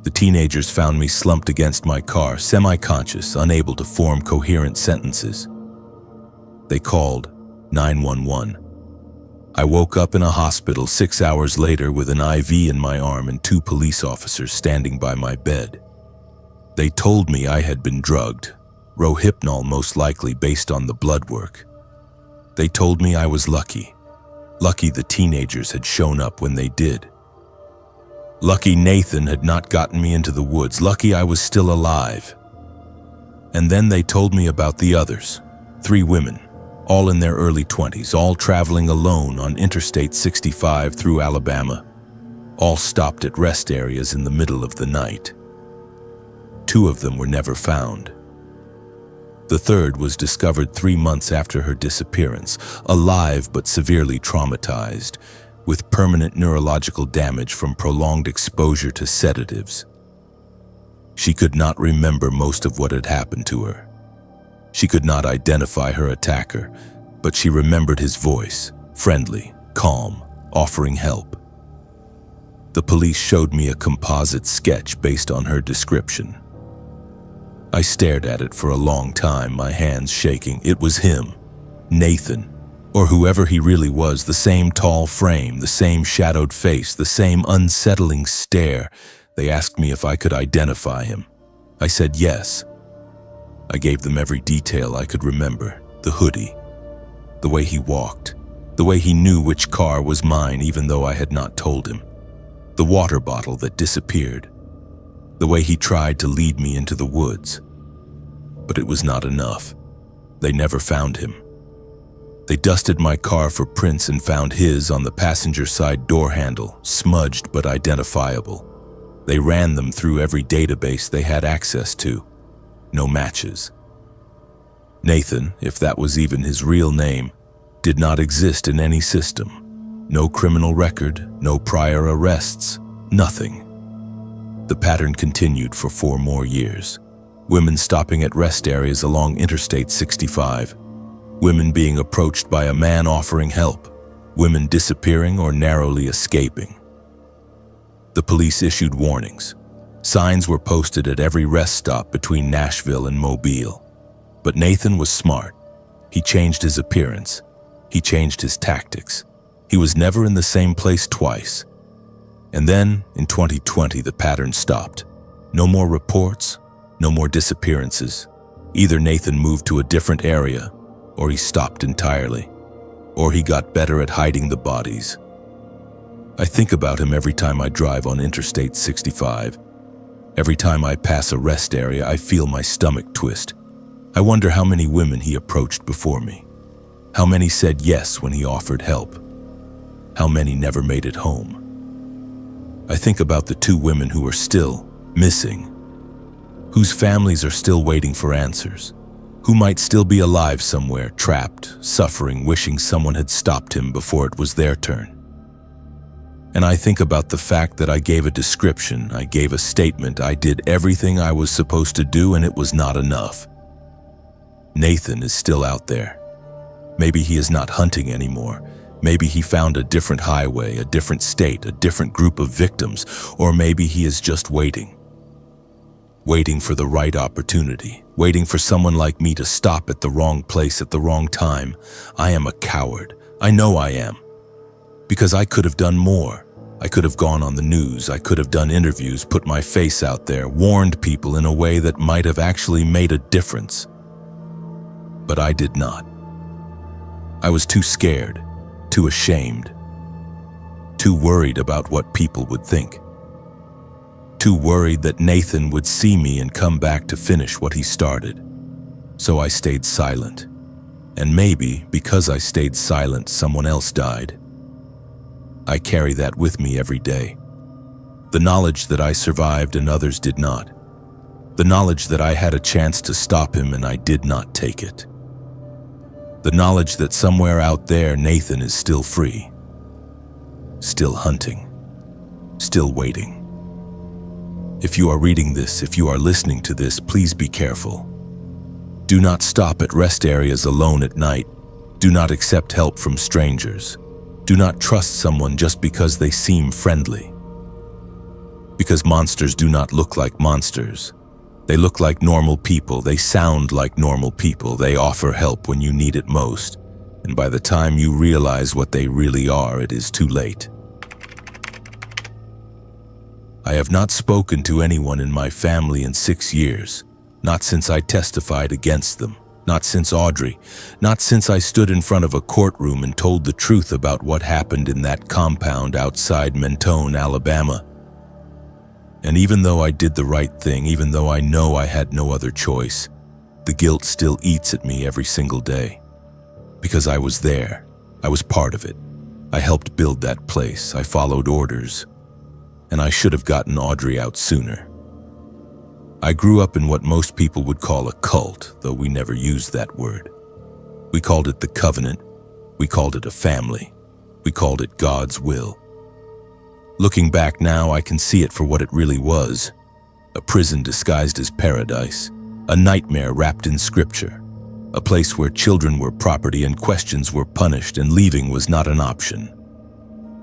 The teenagers found me slumped against my car, semi-conscious, unable to form coherent sentences. They called 911. I woke up in a hospital 6 hours later with an IV in my arm and 2 police officers standing by my bed. They told me I had been drugged, Rohypnol most likely based on the blood work. They told me I was lucky. Lucky the teenagers had shown up when they did. Lucky Nathan had not gotten me into the woods. Lucky I was still alive. And then they told me about the others, 3 women, all in their early 20s, all traveling alone on Interstate 65 through Alabama, all stopped at rest areas in the middle of the night. 2 of them were never found. The third was discovered 3 months after her disappearance, alive but severely traumatized, with permanent neurological damage from prolonged exposure to sedatives. She could not remember most of what had happened to her. She could not identify her attacker, but she remembered his voice, friendly, calm, offering help. The police showed me a composite sketch based on her description. I stared at it for a long time, my hands shaking. It was him, Nathan, or whoever he really was, the same tall frame, the same shadowed face, the same unsettling stare. They asked me if I could identify him. I said yes. I gave them every detail I could remember, the hoodie, the way he walked, the way he knew which car was mine even though I had not told him, the water bottle that disappeared, the way he tried to lead me into the woods. But it was not enough. They never found him. They dusted my car for prints and found his on the passenger side door handle, smudged but identifiable. They ran them through every database they had access to. No matches. Nathan, if that was even his real name, did not exist in any system. No criminal record, no prior arrests, nothing. The pattern continued for 4 more years. Women stopping at rest areas along Interstate 65. Women being approached by a man offering help. Women disappearing or narrowly escaping. The police issued warnings. Signs were posted at every rest stop between Nashville and Mobile. But Nathan was smart. He changed his appearance. He changed his tactics. He was never in the same place twice. And then, in 2020, the pattern stopped. No more reports, no more disappearances. Either Nathan moved to a different area, or he stopped entirely, or he got better at hiding the bodies. I think about him every time I drive on Interstate 65. Every time I pass a rest area, I feel my stomach twist. I wonder how many women he approached before me. How many said yes when he offered help. How many never made it home. I think about the 2 women who are still missing, whose families are still waiting for answers, who might still be alive somewhere, trapped, suffering, wishing someone had stopped him before it was their turn. And I think about the fact that I gave a description, I gave a statement, I did everything I was supposed to do, and it was not enough. Nathan is still out there. Maybe he is not hunting anymore. Maybe he found a different highway, a different state, a different group of victims, or maybe he is just waiting. Waiting for the right opportunity, waiting for someone like me to stop at the wrong place at the wrong time. I am a coward. I know I am. Because I could have done more. I could have gone on the news. I could have done interviews, put my face out there, warned people in a way that might have actually made a difference. But I did not. I was too scared, too ashamed, too worried about what people would think. Too worried that Nathan would see me and come back to finish what he started. So I stayed silent. And maybe, because I stayed silent, someone else died. I carry that with me every day. The knowledge that I survived and others did not. The knowledge that I had a chance to stop him and I did not take it. The knowledge that somewhere out there Nathan is still free. Still hunting. Still waiting. If you are reading this, if you are listening to this, please be careful. Do not stop at rest areas alone at night. Do not accept help from strangers. Do not trust someone just because they seem friendly. Because monsters do not look like monsters. They look like normal people. They sound like normal people. They offer help when you need it most. And by the time you realize what they really are, it is too late. I have not spoken to anyone in my family in 6 years. Not since I testified against them. Not since Audrey. Not since I stood in front of a courtroom and told the truth about what happened in that compound outside Mentone, Alabama. And even though I did the right thing, even though I know I had no other choice, the guilt still eats at me every single day. Because I was there. I was part of it. I helped build that place. I followed orders. And I should have gotten Audrey out sooner. I grew up in what most people would call a cult, though we never used that word. We called it the covenant. We called it a family. We called it God's will. Looking back now, I can see it for what it really was. A prison disguised as paradise. A nightmare wrapped in scripture. A place where children were property and questions were punished and leaving was not an option.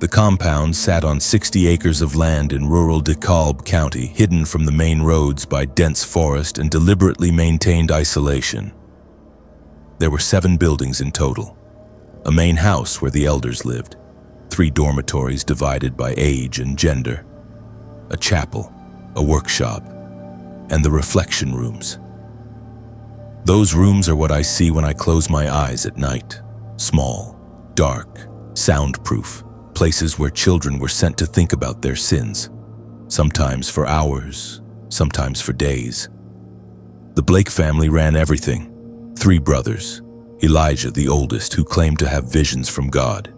The compound sat on 60 acres of land in rural DeKalb County, hidden from the main roads by dense forest and deliberately maintained isolation. There were 7 buildings in total. A main house where the elders lived, 3 dormitories divided by age and gender, a chapel, a workshop, and the reflection rooms. Those rooms are what I see when I close my eyes at night. Small, dark, soundproof, places where children were sent to think about their sins, sometimes for hours, sometimes for days. The Blake family ran everything. 3 brothers, Elijah, the oldest, who claimed to have visions from God,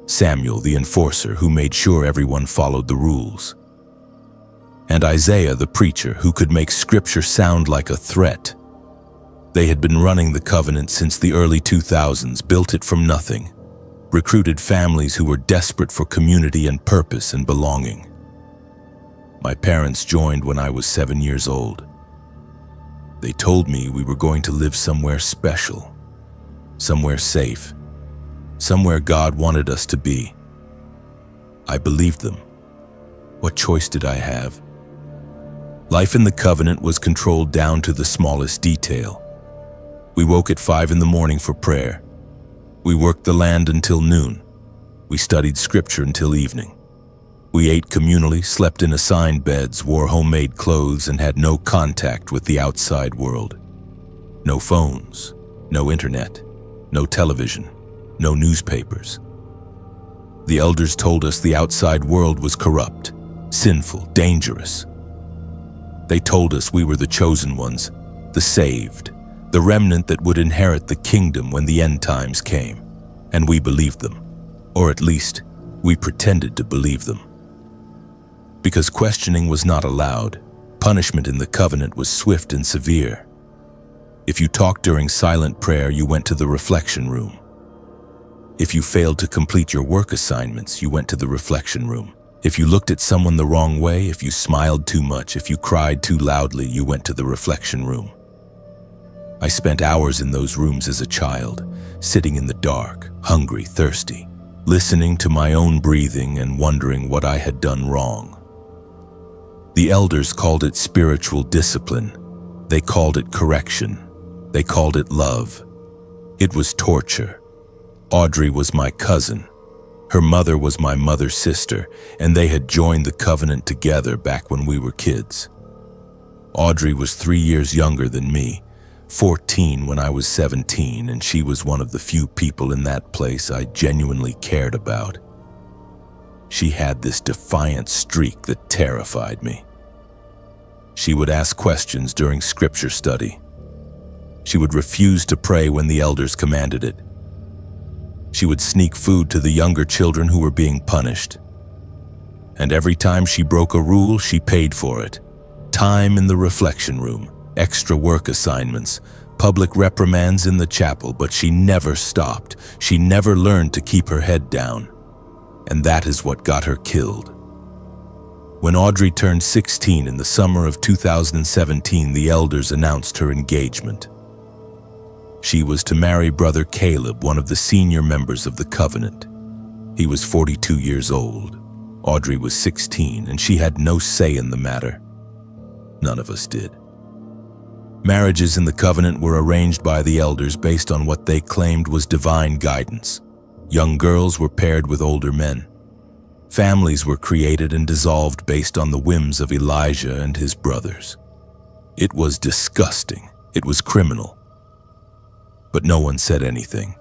Samuel, the enforcer, who made sure everyone followed the rules, and Isaiah, the preacher, who could make scripture sound like a threat. They had been running the covenant since the early 2000s, built it from nothing, recruited families who were desperate for community and purpose and belonging. My parents joined when I was 7 years old. They told me we were going to live somewhere special, somewhere safe, somewhere God wanted us to be. I believed them. What choice did I have? Life in the covenant was controlled down to the smallest detail. We woke at 5 in the morning for prayer. We worked the land until noon. We studied scripture until evening. We ate communally, slept in assigned beds, wore homemade clothes, and had no contact with the outside world. No phones, no internet, no television, no newspapers. The elders told us the outside world was corrupt, sinful, dangerous. They told us we were the chosen ones, the saved, the remnant that would inherit the kingdom when the end times came, and we believed them, or at least, we pretended to believe them. Because questioning was not allowed, punishment in the covenant was swift and severe. If you talked during silent prayer, you went to the reflection room. If you failed to complete your work assignments, you went to the reflection room. If you looked at someone the wrong way, if you smiled too much, if you cried too loudly, you went to the reflection room. I spent hours in those rooms as a child, sitting in the dark, hungry, thirsty, listening to my own breathing and wondering what I had done wrong. The elders called it spiritual discipline. They called it correction. They called it love. It was torture. Audrey was my cousin. Her mother was my mother's sister, and they had joined the covenant together back when we were kids. Audrey was 3 years younger than me, 14 when I was 17, and she was one of the few people in that place I genuinely cared about. She had this defiant streak that terrified me. She would ask questions during scripture study. She would refuse to pray when the elders commanded it. She would sneak food to the younger children who were being punished. And every time she broke a rule, she paid for it. Time in the reflection room, extra work assignments, public reprimands in the chapel, but she never stopped. She never learned to keep her head down. And that is what got her killed. When Audrey turned 16 in the summer of 2017, the elders announced her engagement. She was to marry Brother Caleb, one of the senior members of the covenant. He was 42 years old. Audrey was 16, and she had no say in the matter. None of us did. Marriages in the covenant were arranged by the elders based on what they claimed was divine guidance. Young girls were paired with older men. Families were created and dissolved based on the whims of Elijah and his brothers. It was disgusting. It was criminal. But no one said anything,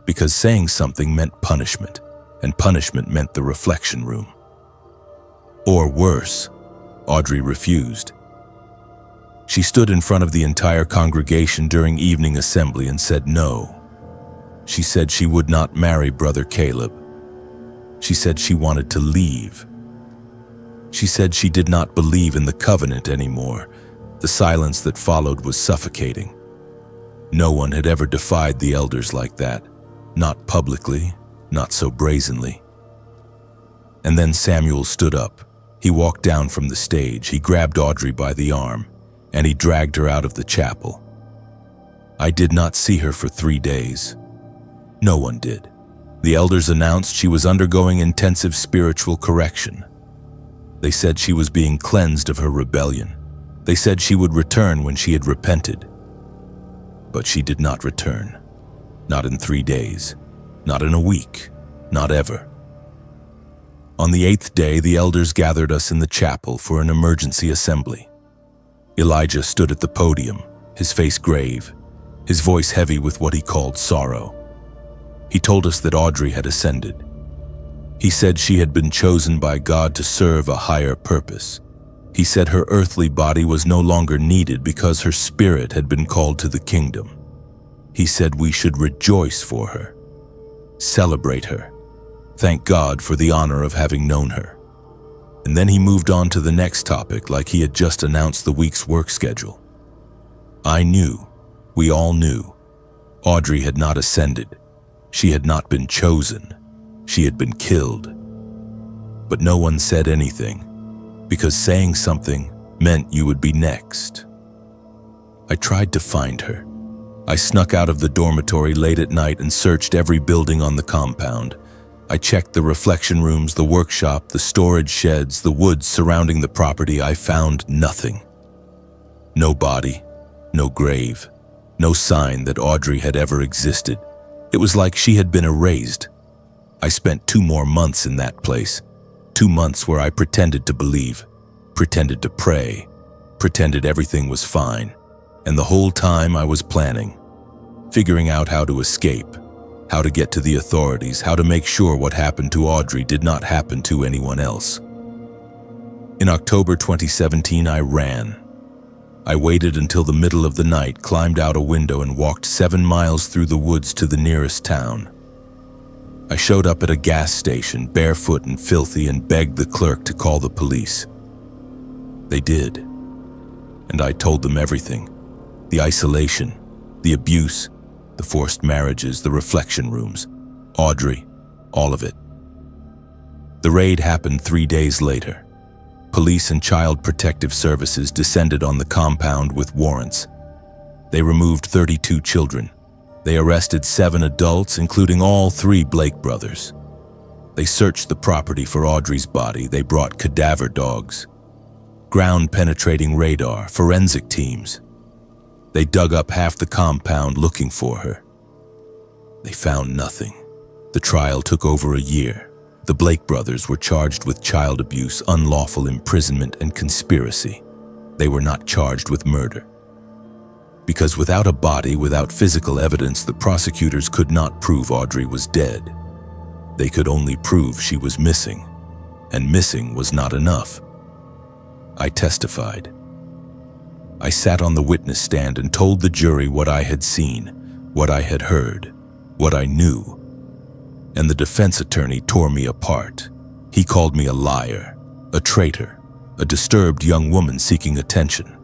because saying something meant punishment, and punishment meant the reflection room. Or worse, Audrey refused. She stood in front of the entire congregation during evening assembly and said no. She said she would not marry Brother Caleb. She said she wanted to leave. She said she did not believe in the covenant anymore. The silence that followed was suffocating. No one had ever defied the elders like that, not publicly, not so brazenly. And then Samuel stood up. He walked down from the stage. He grabbed Audrey by the arm, and he dragged her out of the chapel. I did not see her for 3 days. No one did. The elders announced she was undergoing intensive spiritual correction. They said she was being cleansed of her rebellion. They said she would return when she had repented. But she did not return. Not in 3 days. Not in a week. Not ever. On the 8th day, the elders gathered us in the chapel for an emergency assembly. Elijah stood at the podium, his face grave, his voice heavy with what he called sorrow. He told us that Audrey had ascended. He said she had been chosen by God to serve a higher purpose. He said her earthly body was no longer needed because her spirit had been called to the kingdom. He said we should rejoice for her, celebrate her, thank God for the honor of having known her. And then he moved on to the next topic like he had just announced the week's work schedule. I knew, we all knew, Audrey had not ascended. She had not been chosen. She had been killed. But no one said anything, because saying something meant you would be next. I tried to find her. I snuck out of the dormitory late at night and searched every building on the compound. I checked the reflection rooms, the workshop, the storage sheds, the woods surrounding the property. I found nothing. No body, no grave, no sign that Audrey had ever existed. It was like she had been erased. I spent 2 more months in that place. 2 months where I pretended to believe, pretended to pray, pretended everything was fine. And the whole time I was planning, figuring out how to escape, how to get to the authorities, how to make sure what happened to Audrey did not happen to anyone else. In October 2017, I ran. I waited until the middle of the night, climbed out a window and walked 7 miles through the woods to the nearest town. I showed up at a gas station, barefoot and filthy, and begged the clerk to call the police. They did. And I told them everything. The isolation, the abuse, the forced marriages, the reflection rooms, Audrey, all of it. The raid happened 3 days later. Police and Child Protective Services descended on the compound with warrants. They removed 32 children. They arrested 7 adults, including all 3 Blake brothers. They searched the property for Audrey's body. They brought cadaver dogs, ground-penetrating radar, forensic teams. They dug up half the compound looking for her. They found nothing. The trial took over a year. The Blake brothers were charged with child abuse, unlawful imprisonment, and conspiracy. They were not charged with murder. Because without a body, without physical evidence, the prosecutors could not prove Audrey was dead. They could only prove she was missing, and missing was not enough. I testified. I sat on the witness stand and told the jury what I had seen, what I had heard, what I knew. And the defense attorney tore me apart. He called me a liar, a traitor, a disturbed young woman seeking attention.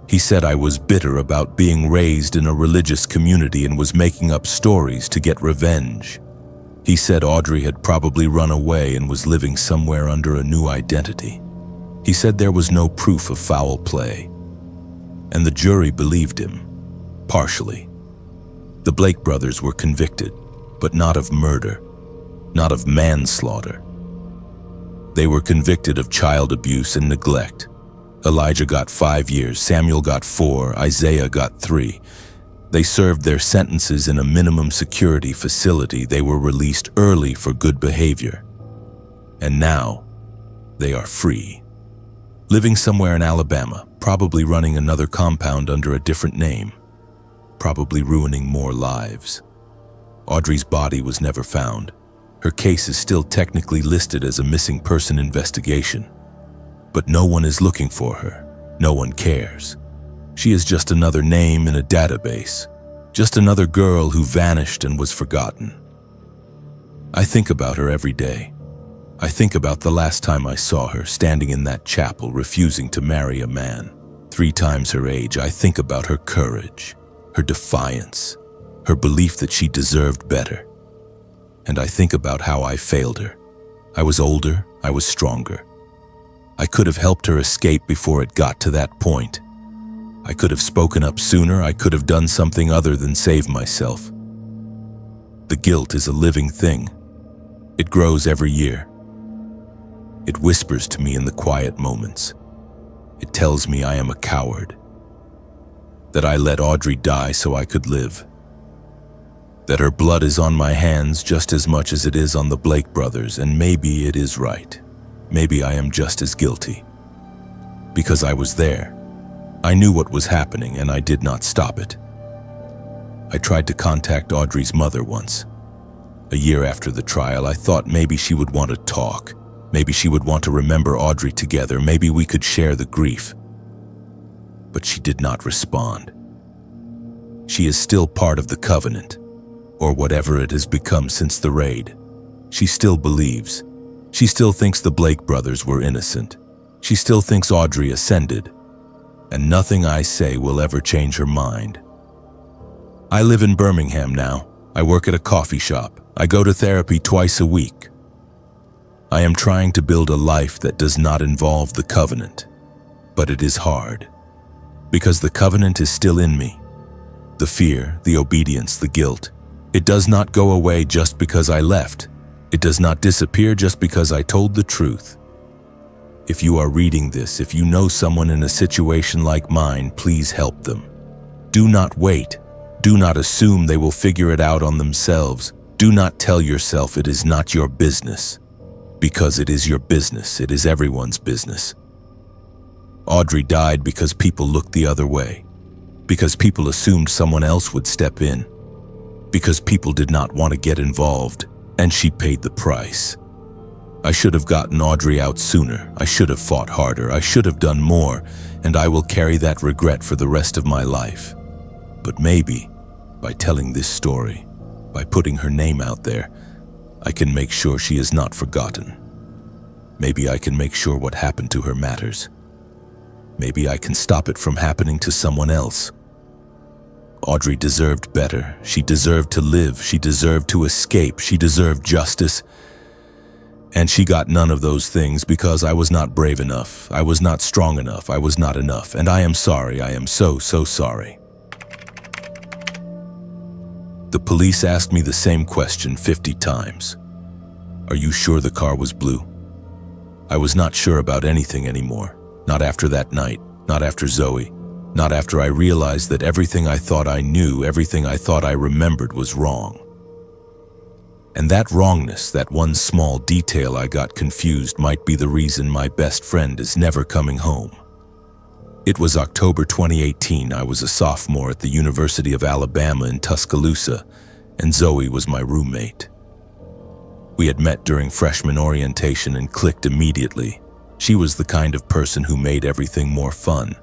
He said I was bitter about being raised in a religious community and was making up stories to get revenge. He said Audrey had probably run away and was living somewhere under a new identity. He said there was no proof of foul play. And the jury believed him, partially. The Blake brothers were convicted, but not of murder, not of manslaughter. They were convicted of child abuse and neglect. Elijah got 5 years, Samuel got 4, Isaiah got 3. They served their sentences in a minimum security facility. They were released early for good behavior. And now, they are free. Living somewhere in Alabama, probably running another compound under a different name, probably ruining more lives. Audrey's body was never found. Her case is still technically listed as a missing person investigation. But no one is looking for her. No one cares. She is just another name in a database, just another girl who vanished and was forgotten. I think about her every day. I think about the last time I saw her standing in that chapel refusing to marry a man, 3 times her age. I think about her courage, her defiance, her belief that she deserved better. And I think about how I failed her. I was older, I was stronger. I could have helped her escape before it got to that point. I could have spoken up sooner. I could have done something other than save myself. The guilt is a living thing. It grows every year. It whispers to me in the quiet moments. It tells me I am a coward. That I let Audrey die so I could live. That her blood is on my hands just as much as it is on the Blake brothers, and maybe it is right. Maybe I am just as guilty. Because I was there. I knew what was happening and I did not stop it. I tried to contact Audrey's mother once. A year after the trial, I thought maybe she would want to talk. Maybe she would want to remember Audrey together. Maybe we could share the grief. But she did not respond. She is still part of the covenant, or whatever it has become since the raid. She still believes. She still thinks the Blake brothers were innocent. She still thinks Audrey ascended. And nothing I say will ever change her mind. I live in Birmingham now. I work at a coffee shop. I go to therapy twice a week. I am trying to build a life that does not involve the covenant. But it is hard. Because the covenant is still in me. The fear, the obedience, the guilt. It does not go away just because I left. It does not disappear just because I told the truth. If you are reading this, if you know someone in a situation like mine, please help them. Do not wait. Do not assume they will figure it out on themselves. Do not tell yourself it is not your business. Because it is your business. It is everyone's business. Audrey died because people looked the other way. Because people assumed someone else would step in. Because people did not want to get involved, and she paid the price. I should have gotten Audrey out sooner. I should have fought harder. I should have done more, and I will carry that regret for the rest of my life. But maybe, by telling this story, by putting her name out there, I can make sure she is not forgotten. Maybe I can make sure what happened to her matters. Maybe I can stop it from happening to someone else. Audrey deserved better. She deserved to live. She deserved to escape. She deserved justice. And she got none of those things because I was not brave enough. I was not strong enough. I was not enough. And I am sorry. I am so sorry. The police asked me the same question 50 times. Are you sure the car was blue? I was not sure about anything anymore. Not after that night. Not after Zoe. Not after I realized that everything I thought I knew, everything I thought I remembered was wrong. And that wrongness, that one small detail I got confused, might be the reason my best friend is never coming home. It was October 2018. I was a sophomore at the University of Alabama in Tuscaloosa, and Zoe was my roommate. We had met during freshman orientation and clicked immediately. She was the kind of person who made everything more fun.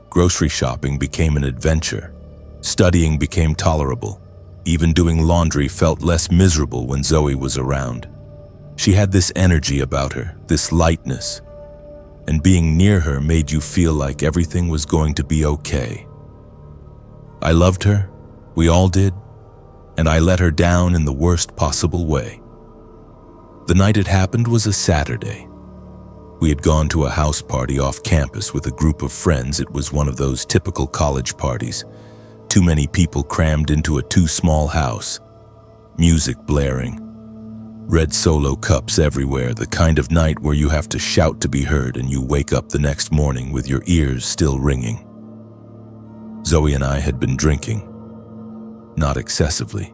Grocery shopping became an adventure. Studying became tolerable. Even doing laundry felt less miserable when Zoe was around. She had this energy about her, this lightness. And being near her made you feel like everything was going to be okay. I loved her, we all did, and I let her down in the worst possible way. The night it happened was a Saturday. We had gone to a house party off campus with a group of friends. It was one of those typical college parties. Too many people crammed into a too small house. Music blaring. Red Solo cups everywhere, the kind of night where you have to shout to be heard and you wake up the next morning with your ears still ringing. Zoe and I had been drinking. Not excessively.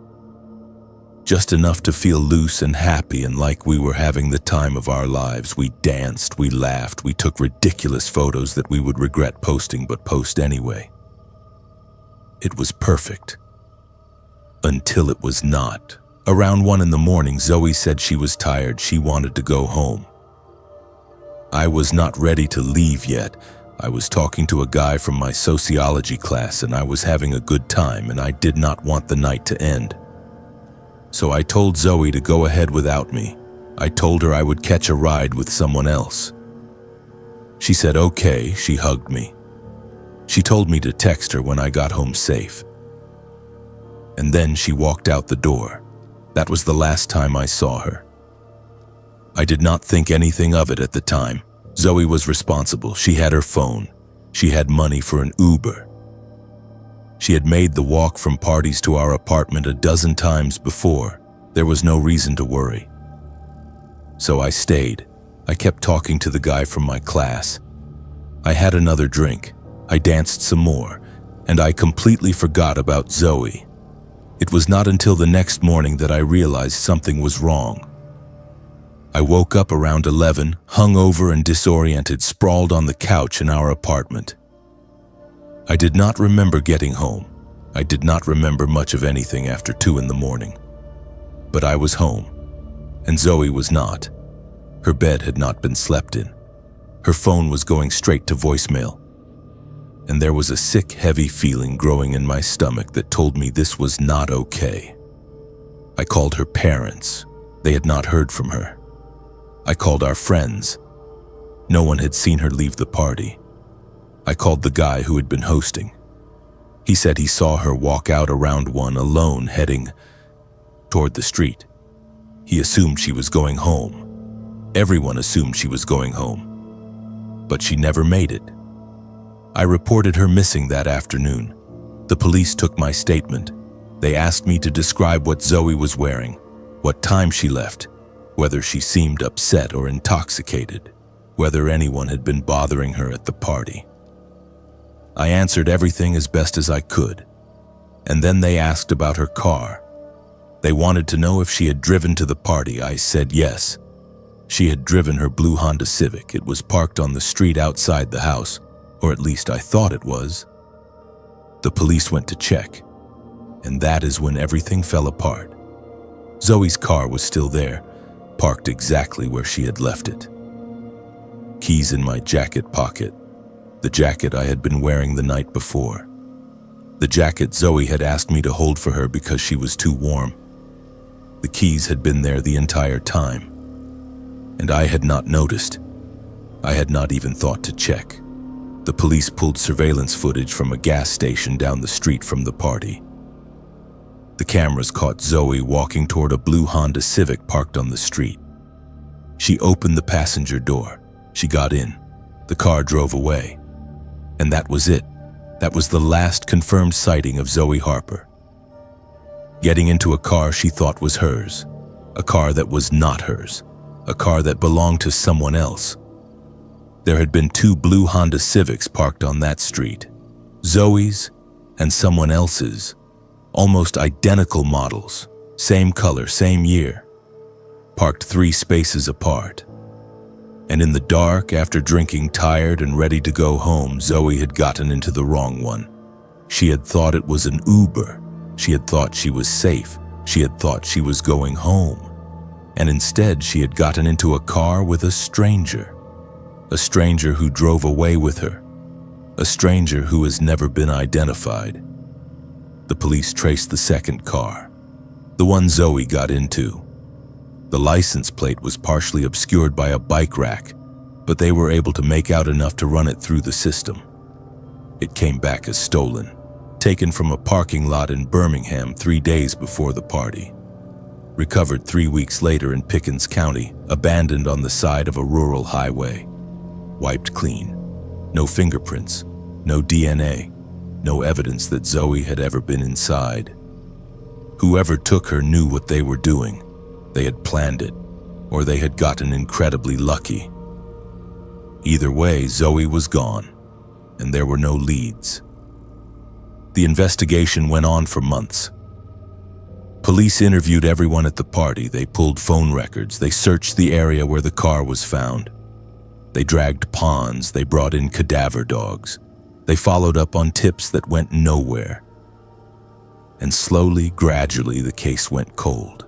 Just enough to feel loose and happy and like we were having the time of our lives. We danced, we laughed, we took ridiculous photos that we would regret posting but post anyway. It was perfect. Until it was not. Around 1 a.m, Zoe said she was tired, she wanted to go home. I was not ready to leave yet. I was talking to a guy from my sociology class and I was having a good time and I did not want the night to end. So I told Zoe to go ahead without me. I told her I would catch a ride with someone else. She said okay, she hugged me. She told me to text her when I got home safe. And then she walked out the door. That was the last time I saw her. I did not think anything of it at the time. Zoe was responsible. She had her phone. She had money for an Uber. She had made the walk from parties to our apartment a dozen times before. There was no reason to worry. So I stayed. I kept talking to the guy from my class. I had another drink. I danced some more, and I completely forgot about Zoe. It was not until the next morning that I realized something was wrong. I woke up around 11, hungover and disoriented, sprawled on the couch in our apartment. I did not remember getting home. I did not remember much of anything after 2 in the morning. But I was home, and Zoe was not. Her bed had not been slept in. Her phone was going straight to voicemail. And there was a sick, heavy feeling growing in my stomach that told me this was not okay. I called her parents. They had not heard from her. I called our friends. No one had seen her leave the party. I called the guy who had been hosting. He said he saw her walk out around 1 alone, heading toward the street. He assumed she was going home. Everyone assumed she was going home. But she never made it. I reported her missing that afternoon. The police took my statement. They asked me to describe what Zoe was wearing, what time she left, whether she seemed upset or intoxicated, whether anyone had been bothering her at the party. I answered everything as best as I could, and then they asked about her car. They wanted to know if she had driven to the party. I said yes. She had driven her blue Honda Civic. It was parked on the street outside the house, or at least I thought it was. The police went to check, and that is when everything fell apart. Zoe's car was still there, parked exactly where she had left it. Keys in my jacket pocket, the jacket I had been wearing the night before. The jacket Zoe had asked me to hold for her because she was too warm. The keys had been there the entire time, and I had not noticed. I had not even thought to check. The police pulled surveillance footage from a gas station down the street from the party. The cameras caught Zoe walking toward a blue Honda Civic parked on the street. She opened the passenger door. She got in. The car drove away. And that was it. That was the last confirmed sighting of Zoe Harper. Getting into a car she thought was hers. A car that was not hers. A car that belonged to someone else. There had been 2 blue Honda Civics parked on that street. Zoe's and someone else's. Almost identical models. Same color, same year. Parked 3 spaces apart. And in the dark, after drinking, tired and ready to go home, Zoe had gotten into the wrong one. She had thought it was an Uber. She had thought she was safe. She had thought she was going home. And instead, she had gotten into a car with a stranger. A stranger who drove away with her. A stranger who has never been identified. The police traced the second car, the one Zoe got into. The license plate was partially obscured by a bike rack, but they were able to make out enough to run it through the system. It came back as stolen, taken from a parking lot in Birmingham 3 days before the party. Recovered 3 weeks later in Pickens County, abandoned on the side of a rural highway. Wiped clean. No fingerprints, no DNA, no evidence that Zoe had ever been inside. Whoever took her knew what they were doing. They had planned it, or they had gotten incredibly lucky. Either way, Zoe was gone, and there were no leads. The investigation went on for months. Police interviewed everyone at the party. They pulled phone records. They searched the area where the car was found. They dragged ponds. They brought in cadaver dogs. They followed up on tips that went nowhere. And slowly, gradually, the case went cold.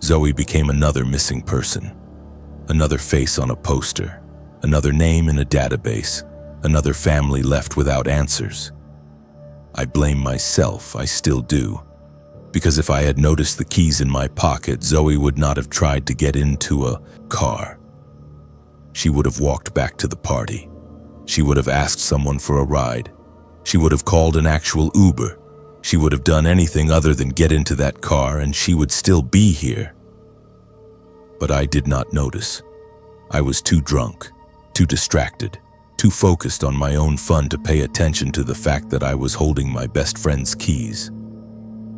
Zoe became another missing person, another face on a poster, another name in a database, another family left without answers. I blame myself, I still do, because if I had noticed the keys in my pocket, Zoe would not have tried to get into a car. She would have walked back to the party. She would have asked someone for a ride. She would have called an actual Uber. She would have done anything other than get into that car, and she would still be here. But I did not notice. I was too drunk, too distracted, too focused on my own fun to pay attention to the fact that I was holding my best friend's keys.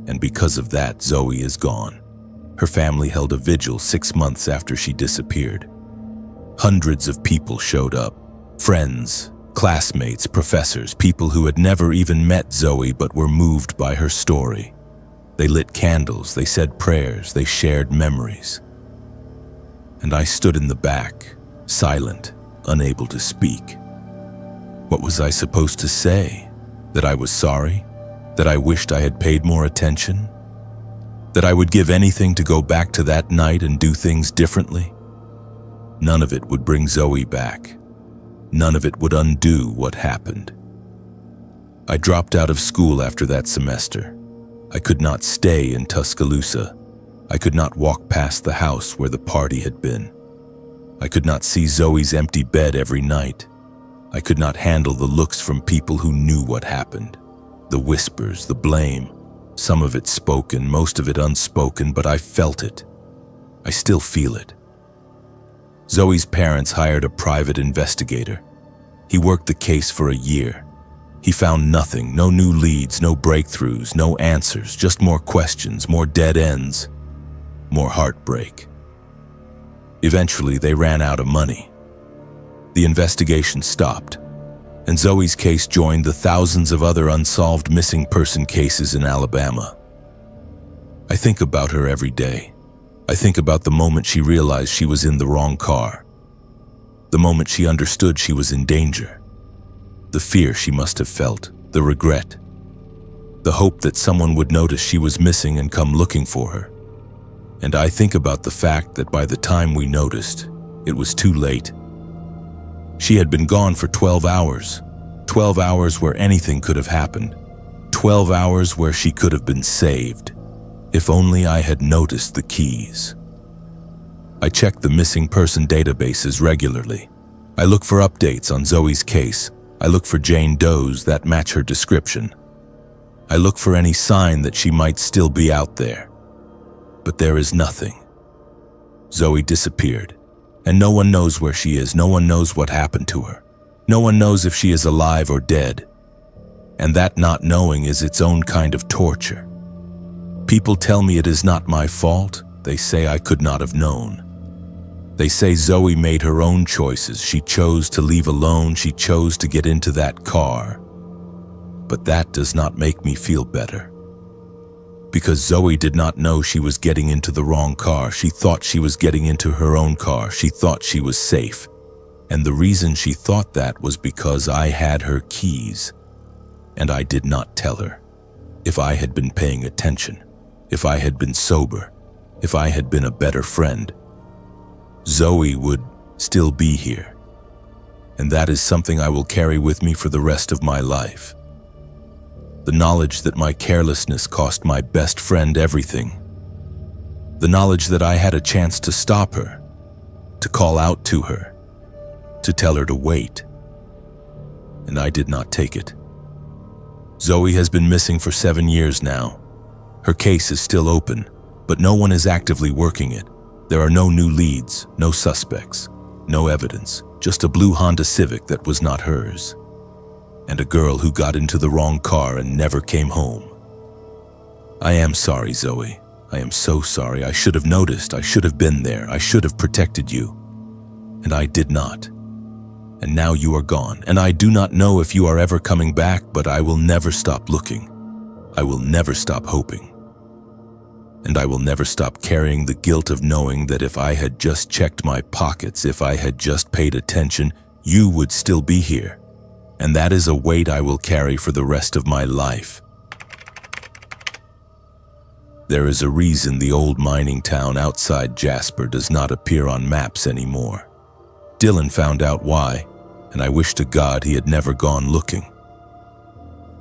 And because of that, Zoe is gone. Her family held a vigil 6 months after she disappeared. Hundreds of people showed up. Friends, classmates, professors, people who had never even met Zoe but were moved by her story. They lit candles, they said prayers, they shared memories. And I stood in the back, silent, unable to speak. What was I supposed to say? That I was sorry? That I wished I had paid more attention? That I would give anything to go back to that night and do things differently? None of it would bring Zoe back. None of it would undo what happened. I dropped out of school after that semester. I could not stay in Tuscaloosa. I could not walk past the house where the party had been. I could not see Zoe's empty bed every night. I could not handle the looks from people who knew what happened. The whispers, the blame, some of it spoken, most of it unspoken, but I felt it. I still feel it. Zoe's parents hired a private investigator. He worked the case for a year. He found nothing, no new leads, no breakthroughs, no answers, just more questions, more dead ends, more heartbreak. Eventually, they ran out of money. The investigation stopped, and Zoe's case joined the thousands of other unsolved missing person cases in Alabama. I think about her every day. I think about the moment she realized she was in the wrong car. The moment she understood she was in danger. The fear she must have felt, the regret. The hope that someone would notice she was missing and come looking for her. And I think about the fact that by the time we noticed, it was too late. She had been gone for 12 hours. 12 hours where anything could have happened. 12 hours where she could have been saved. If only I had noticed the keys. I check the missing person databases regularly. I look for updates on Zoe's case. I look for Jane Does that match her description. I look for any sign that she might still be out there. But there is nothing. Zoe disappeared, and no one knows where she is. No one knows what happened to her. No one knows if she is alive or dead. And that not knowing is its own kind of torture. People tell me it is not my fault. They say I could not have known. They say Zoe made her own choices. She chose to leave alone. She chose to get into that car. But that does not make me feel better. Because Zoe did not know she was getting into the wrong car. She thought she was getting into her own car. She thought she was safe. And the reason she thought that was because I had her keys. And I did not tell her. If I had been paying attention, if I had been sober, if I had been a better friend, Zoe would still be here. And that is something I will carry with me for the rest of my life. The knowledge that my carelessness cost my best friend everything. The knowledge that I had a chance to stop her, to call out to her, to tell her to wait. And I did not take it. Zoe has been missing for 7 years now. Her case is still open, but no one is actively working it. There are no new leads, no suspects, no evidence, just a blue Honda Civic that was not hers. And a girl who got into the wrong car and never came home. I am sorry, Zoe. I am so sorry. I should have noticed. I should have been there. I should have protected you. And I did not. And now you are gone, and I do not know if you are ever coming back, but I will never stop looking. I will never stop hoping. And I will never stop carrying the guilt of knowing that if I had just checked my pockets, if I had just paid attention, you would still be here. And that is a weight I will carry for the rest of my life. There is a reason the old mining town outside Jasper does not appear on maps anymore. Dylan found out why, and I wish to God he had never gone looking.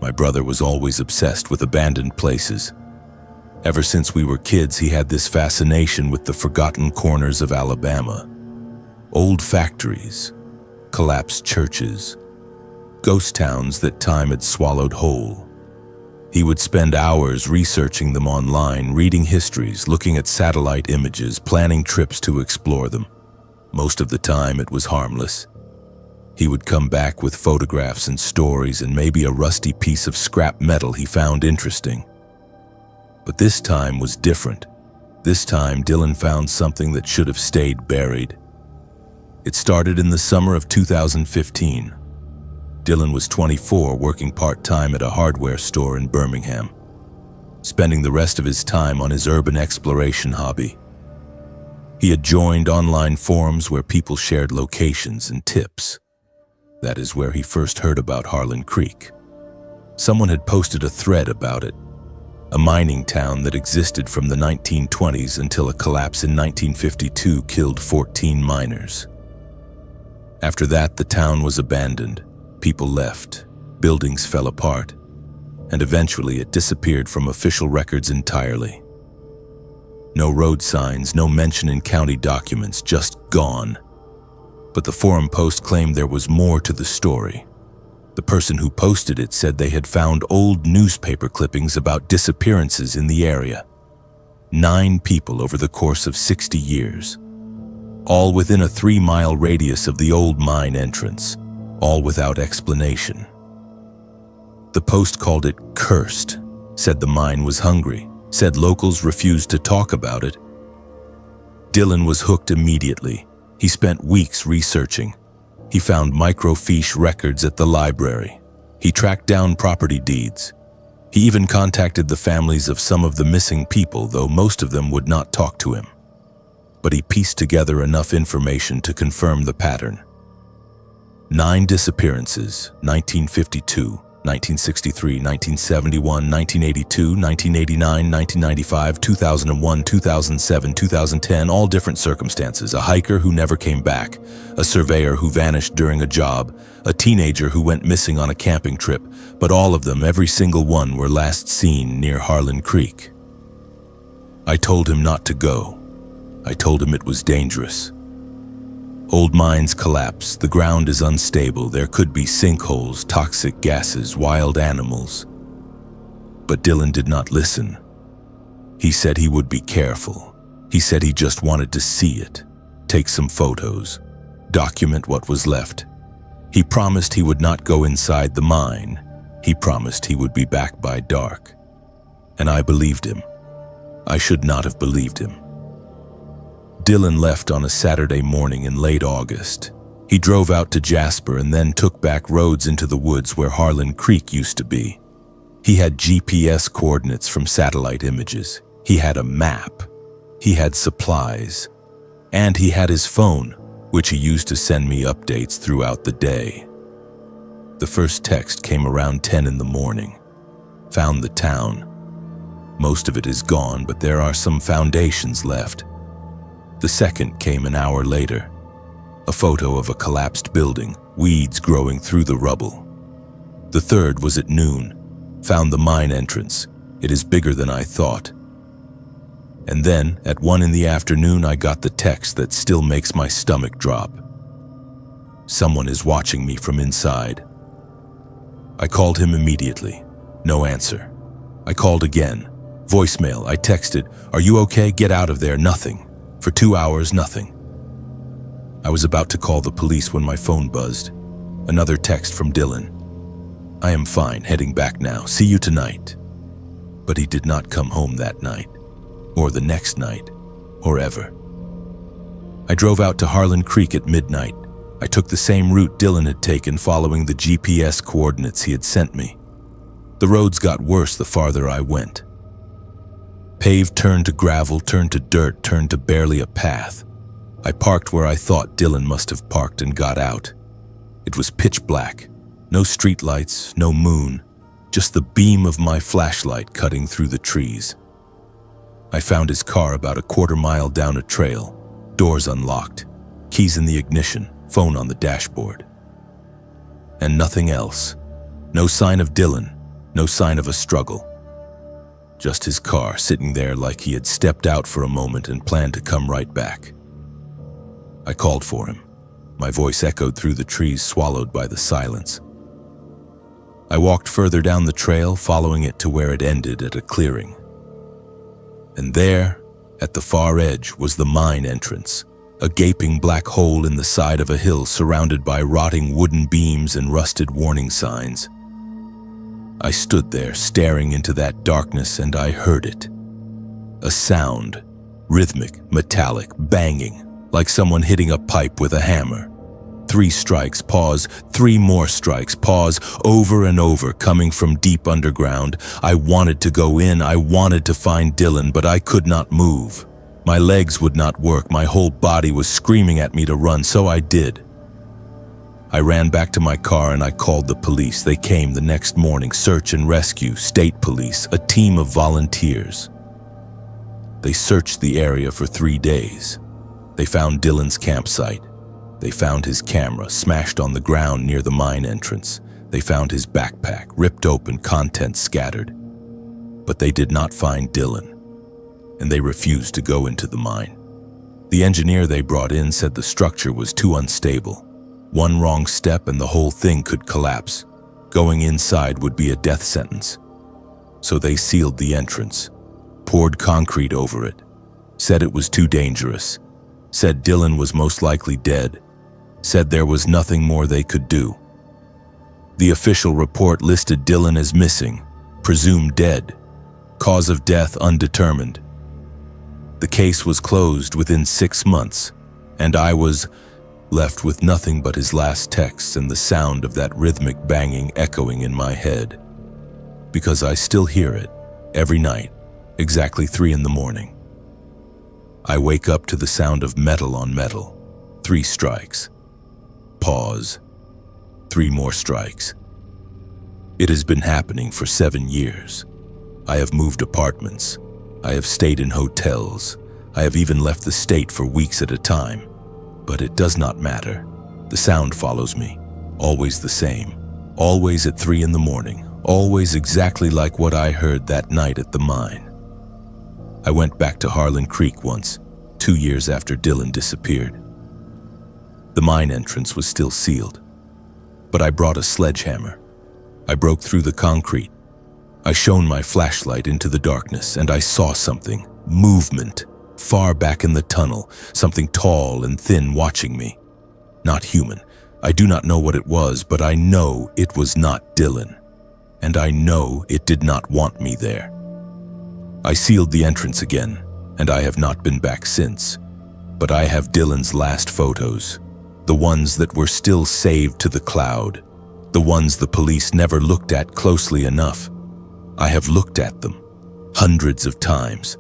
My brother was always obsessed with abandoned places. Ever since we were kids, he had this fascination with the forgotten corners of Alabama. Old factories, collapsed churches, ghost towns that time had swallowed whole. He would spend hours researching them online, reading histories, looking at satellite images, planning trips to explore them. Most of the time it was harmless. He would come back with photographs and stories and maybe a rusty piece of scrap metal he found interesting. But this time was different. This time, Dylan found something that should have stayed buried. It started in the summer of 2015. Dylan was 24, working part-time at a hardware store in Birmingham, spending the rest of his time on his urban exploration hobby. He had joined online forums where people shared locations and tips. That is where he first heard about Harlan Creek. Someone had posted a thread about it, a mining town that existed from the 1920s until a collapse in 1952 killed 14 miners. After that, the town was abandoned. People left, buildings fell apart, and eventually it disappeared from official records entirely. No road signs, no mention in county documents, just gone. But the forum post claimed there was more to the story. The person who posted it said they had found old newspaper clippings about disappearances in the area. 9 people over the course of 60 years. All within a 3-mile radius of the old mine entrance. All without explanation. The post called it cursed, said the mine was hungry, said locals refused to talk about it. Dylan was hooked immediately. He spent weeks researching. He found microfiche records at the library. He tracked down property deeds. He even contacted the families of some of the missing people, though most of them would not talk to him. But he pieced together enough information to confirm the pattern. 9 disappearances, 1952, 1963, 1971, 1982, 1989, 1995, 2001, 2007, 2010, all different circumstances. A hiker who never came back, a surveyor who vanished during a job, a teenager who went missing on a camping trip, but all of them, every single one, were last seen near Harlan Creek. I told him not to go. I told him it was dangerous. Old mines collapse, the ground is unstable, there could be sinkholes, toxic gases, wild animals. But Dylan did not listen. He said he would be careful. He said he just wanted to see it, take some photos, document what was left. He promised he would not go inside the mine. He promised he would be back by dark. And I believed him. I should not have believed him. Dylan left on a Saturday morning in late August. He drove out to Jasper and then took back roads into the woods where Harlan Creek used to be. He had GPS coordinates from satellite images. He had a map. He had supplies. And he had his phone, which he used to send me updates throughout the day. The first text came around 10 in the morning. Found the town. Most of it is gone, but there are some foundations left. The second came an hour later. A photo of a collapsed building, weeds growing through the rubble. The third was at noon. Found the mine entrance. It is bigger than I thought. And then, at 1 in the afternoon, I got the text that still makes my stomach drop. Someone is watching me from inside. I called him immediately. No answer. I called again. Voicemail. I texted, "Are you okay? Get out of there." Nothing. For 2 hours, nothing. I was about to call the police when my phone buzzed. Another text from Dylan. "I am fine, heading back now. See you tonight." But he did not come home that night, or the next night, or ever. I drove out to Harlan Creek at midnight. I took the same route Dylan had taken, following the GPS coordinates he had sent me. The roads got worse the farther I went. Paved turned to gravel, turned to dirt, turned to barely a path. I parked where I thought Dylan must have parked and got out. It was pitch black. No streetlights, no moon, just the beam of my flashlight cutting through the trees. I found his car about a quarter-mile down a trail, doors unlocked, keys in the ignition, phone on the dashboard. And nothing else. No sign of Dylan, no sign of a struggle. Just his car sitting there like he had stepped out for a moment and planned to come right back. I called for him. My voice echoed through the trees, swallowed by the silence. I walked further down the trail, following it to where it ended at a clearing. And there, at the far edge, was the mine entrance, a gaping black hole in the side of a hill surrounded by rotting wooden beams and rusted warning signs. I stood there staring into that darkness and I heard it. A sound, rhythmic, metallic, banging, like someone hitting a pipe with a hammer. 3 strikes, pause, 3 more strikes, pause, over and over, coming from deep underground. I wanted to go in, I wanted to find Dylan, but I could not move. My legs would not work, my whole body was screaming at me to run, so I did. I ran back to my car and I called the police. They came the next morning, search and rescue, state police, a team of volunteers. They searched the area for 3 days. They found Dylan's campsite. They found his camera smashed on the ground near the mine entrance. They found his backpack, ripped open, contents scattered. But they did not find Dylan, and they refused to go into the mine. The engineer they brought in said the structure was too unstable. One wrong step and the whole thing could collapse. Going inside would be a death sentence. So they sealed the entrance, poured concrete over it, said it was too dangerous, said Dylan was most likely dead, said there was nothing more they could do. The official report listed Dylan as missing, presumed dead, cause of death undetermined. The case was closed within 6 months, and I was left with nothing but his last texts and the sound of that rhythmic banging echoing in my head, because I still hear it every night, exactly 3 in the morning. I wake up to the sound of metal on metal. 3 strikes. Pause. 3 more strikes. It has been happening for 7 years. I have moved apartments. I have stayed in hotels. I have even left the state for weeks at a time. But it does not matter. The sound follows me, always the same, always at 3 in the morning, always exactly like what I heard that night at the mine. I went back to Harlan Creek once, 2 years after Dylan disappeared. The mine entrance was still sealed, but I brought a sledgehammer. I broke through the concrete. I shone my flashlight into the darkness and I saw something, movement, far back in the tunnel, something tall and thin watching me. Not human. I do not know what it was, but I know it was not Dylan. And I know it did not want me there. I sealed the entrance again, and I have not been back since. But I have Dylan's last photos, the ones that were still saved to the cloud, the ones the police never looked at closely enough. I have looked at them hundreds of times.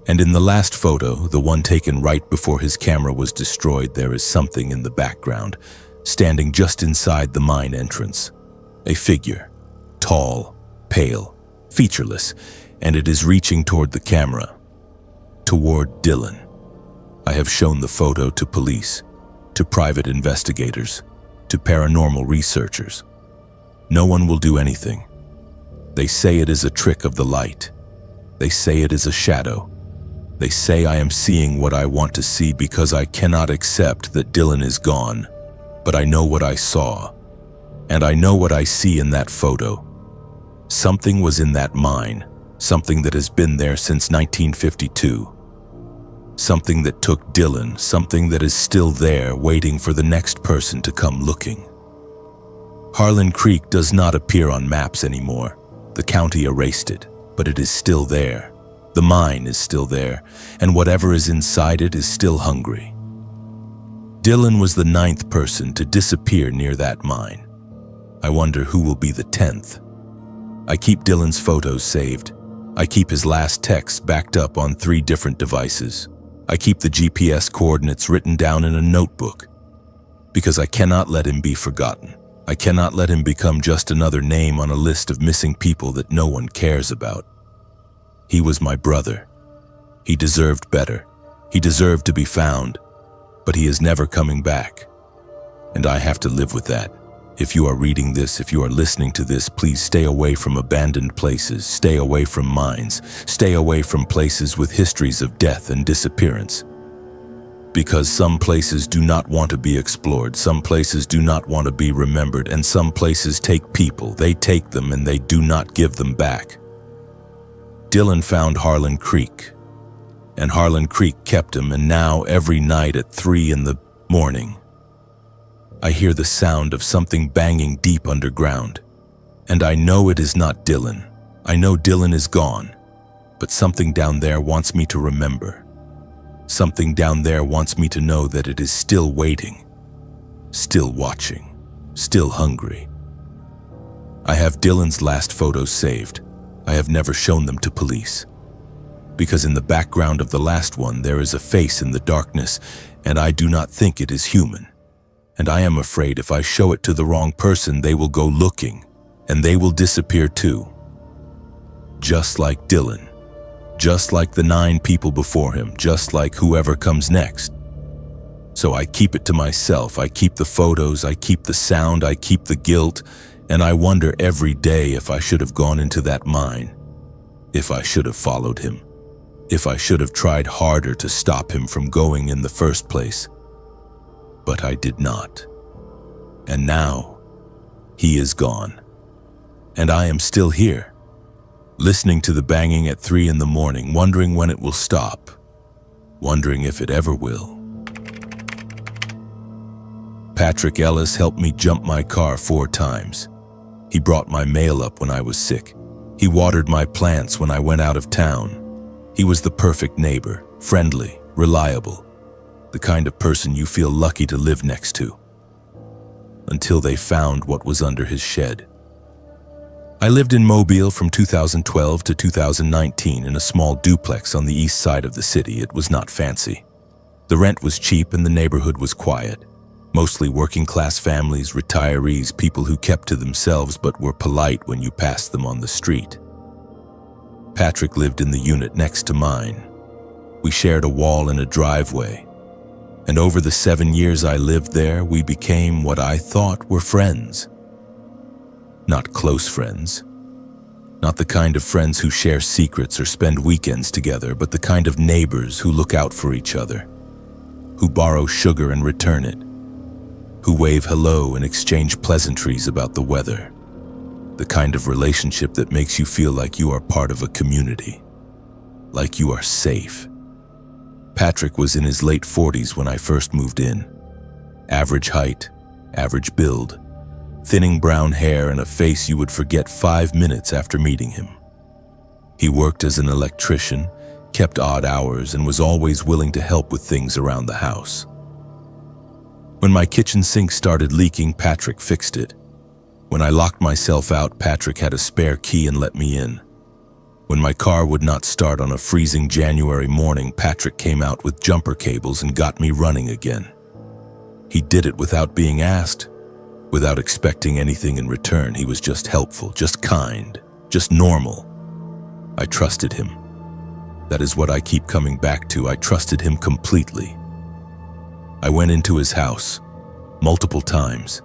And in the last photo, the one taken right before his camera was destroyed, there is something in the background, standing just inside the mine entrance. A figure, tall, pale, featureless, and it is reaching toward the camera, toward Dylan. I have shown the photo to police, to private investigators, to paranormal researchers. No one will do anything. They say it is a trick of the light. They say it is a shadow. They say I am seeing what I want to see because I cannot accept that Dylan is gone. But I know what I saw, and I know what I see in that photo. Something was in that mine, something that has been there since 1952. Something that took Dylan, something that is still there waiting for the next person to come looking. Harlan Creek does not appear on maps anymore. The county erased it, but it is still there. The mine is still there, and whatever is inside it is still hungry. Dylan was the 9th person to disappear near that mine. I wonder who will be the 10th. I keep Dylan's photos saved. I keep his last texts backed up on 3 different devices. I keep the GPS coordinates written down in a notebook, because I cannot let him be forgotten. I cannot let him become just another name on a list of missing people that no one cares about. He was my brother. He deserved better. He deserved to be found, but he is never coming back. And I have to live with that. If you are reading this, if you are listening to this, please stay away from abandoned places, stay away from mines, stay away from places with histories of death and disappearance. Because some places do not want to be explored, some places do not want to be remembered, and some places take people, they take them and they do not give them back. Dylan found Harlan Creek, and Harlan Creek kept him, and now every night at 3 in the morning, I hear the sound of something banging deep underground. And I know it is not Dylan. I know Dylan is gone, but something down there wants me to remember. Something down there wants me to know that it is still waiting, still watching, still hungry. I have Dylan's last photos saved. I have never shown them to police. Because in the background of the last one there is a face in the darkness, and I do not think it is human. And I am afraid if I show it to the wrong person, they will go looking, and they will disappear too. Just like Dylan. Just like the 9 people before him. Just like whoever comes next. So I keep it to myself. I keep the photos. I keep the sound. I keep the guilt. And I wonder every day if I should have gone into that mine. If I should have followed him. If I should have tried harder to stop him from going in the first place. But I did not. And now, he is gone. And I am still here, listening to the banging at 3 in the morning, wondering when it will stop, wondering if it ever will. Patrick Ellis helped me jump my car 4 times. He brought my mail up when I was sick. He watered my plants when I went out of town. He was the perfect neighbor, friendly, reliable, the kind of person you feel lucky to live next to. Until they found what was under his shed. I lived in Mobile from 2012 to 2019 in a small duplex on the east side of the city. It was not fancy. The rent was cheap and the neighborhood was quiet. Mostly working-class families, retirees, people who kept to themselves but were polite when you passed them on the street. Patrick lived in the unit next to mine. We shared a wall and a driveway. And over the 7 years I lived there, we became what I thought were friends. Not close friends. Not the kind of friends who share secrets or spend weekends together, but the kind of neighbors who look out for each other, who borrow sugar and return it, who wave hello and exchange pleasantries about the weather, the kind of relationship that makes you feel like you are part of a community, like you are safe. Patrick was in his late 40s when I first moved in. Average height, average build, thinning brown hair and a face you would forget 5 minutes after meeting him. He worked as an electrician, kept odd hours, and was always willing to help with things around the house. When my kitchen sink started leaking, Patrick fixed it. When I locked myself out, Patrick had a spare key and let me in. When my car would not start on a freezing January morning, Patrick came out with jumper cables and got me running again. He did it without being asked, without expecting anything in return. He was just helpful, just kind, just normal. I trusted him. That is what I keep coming back to. I trusted him completely. I went into his house, multiple times.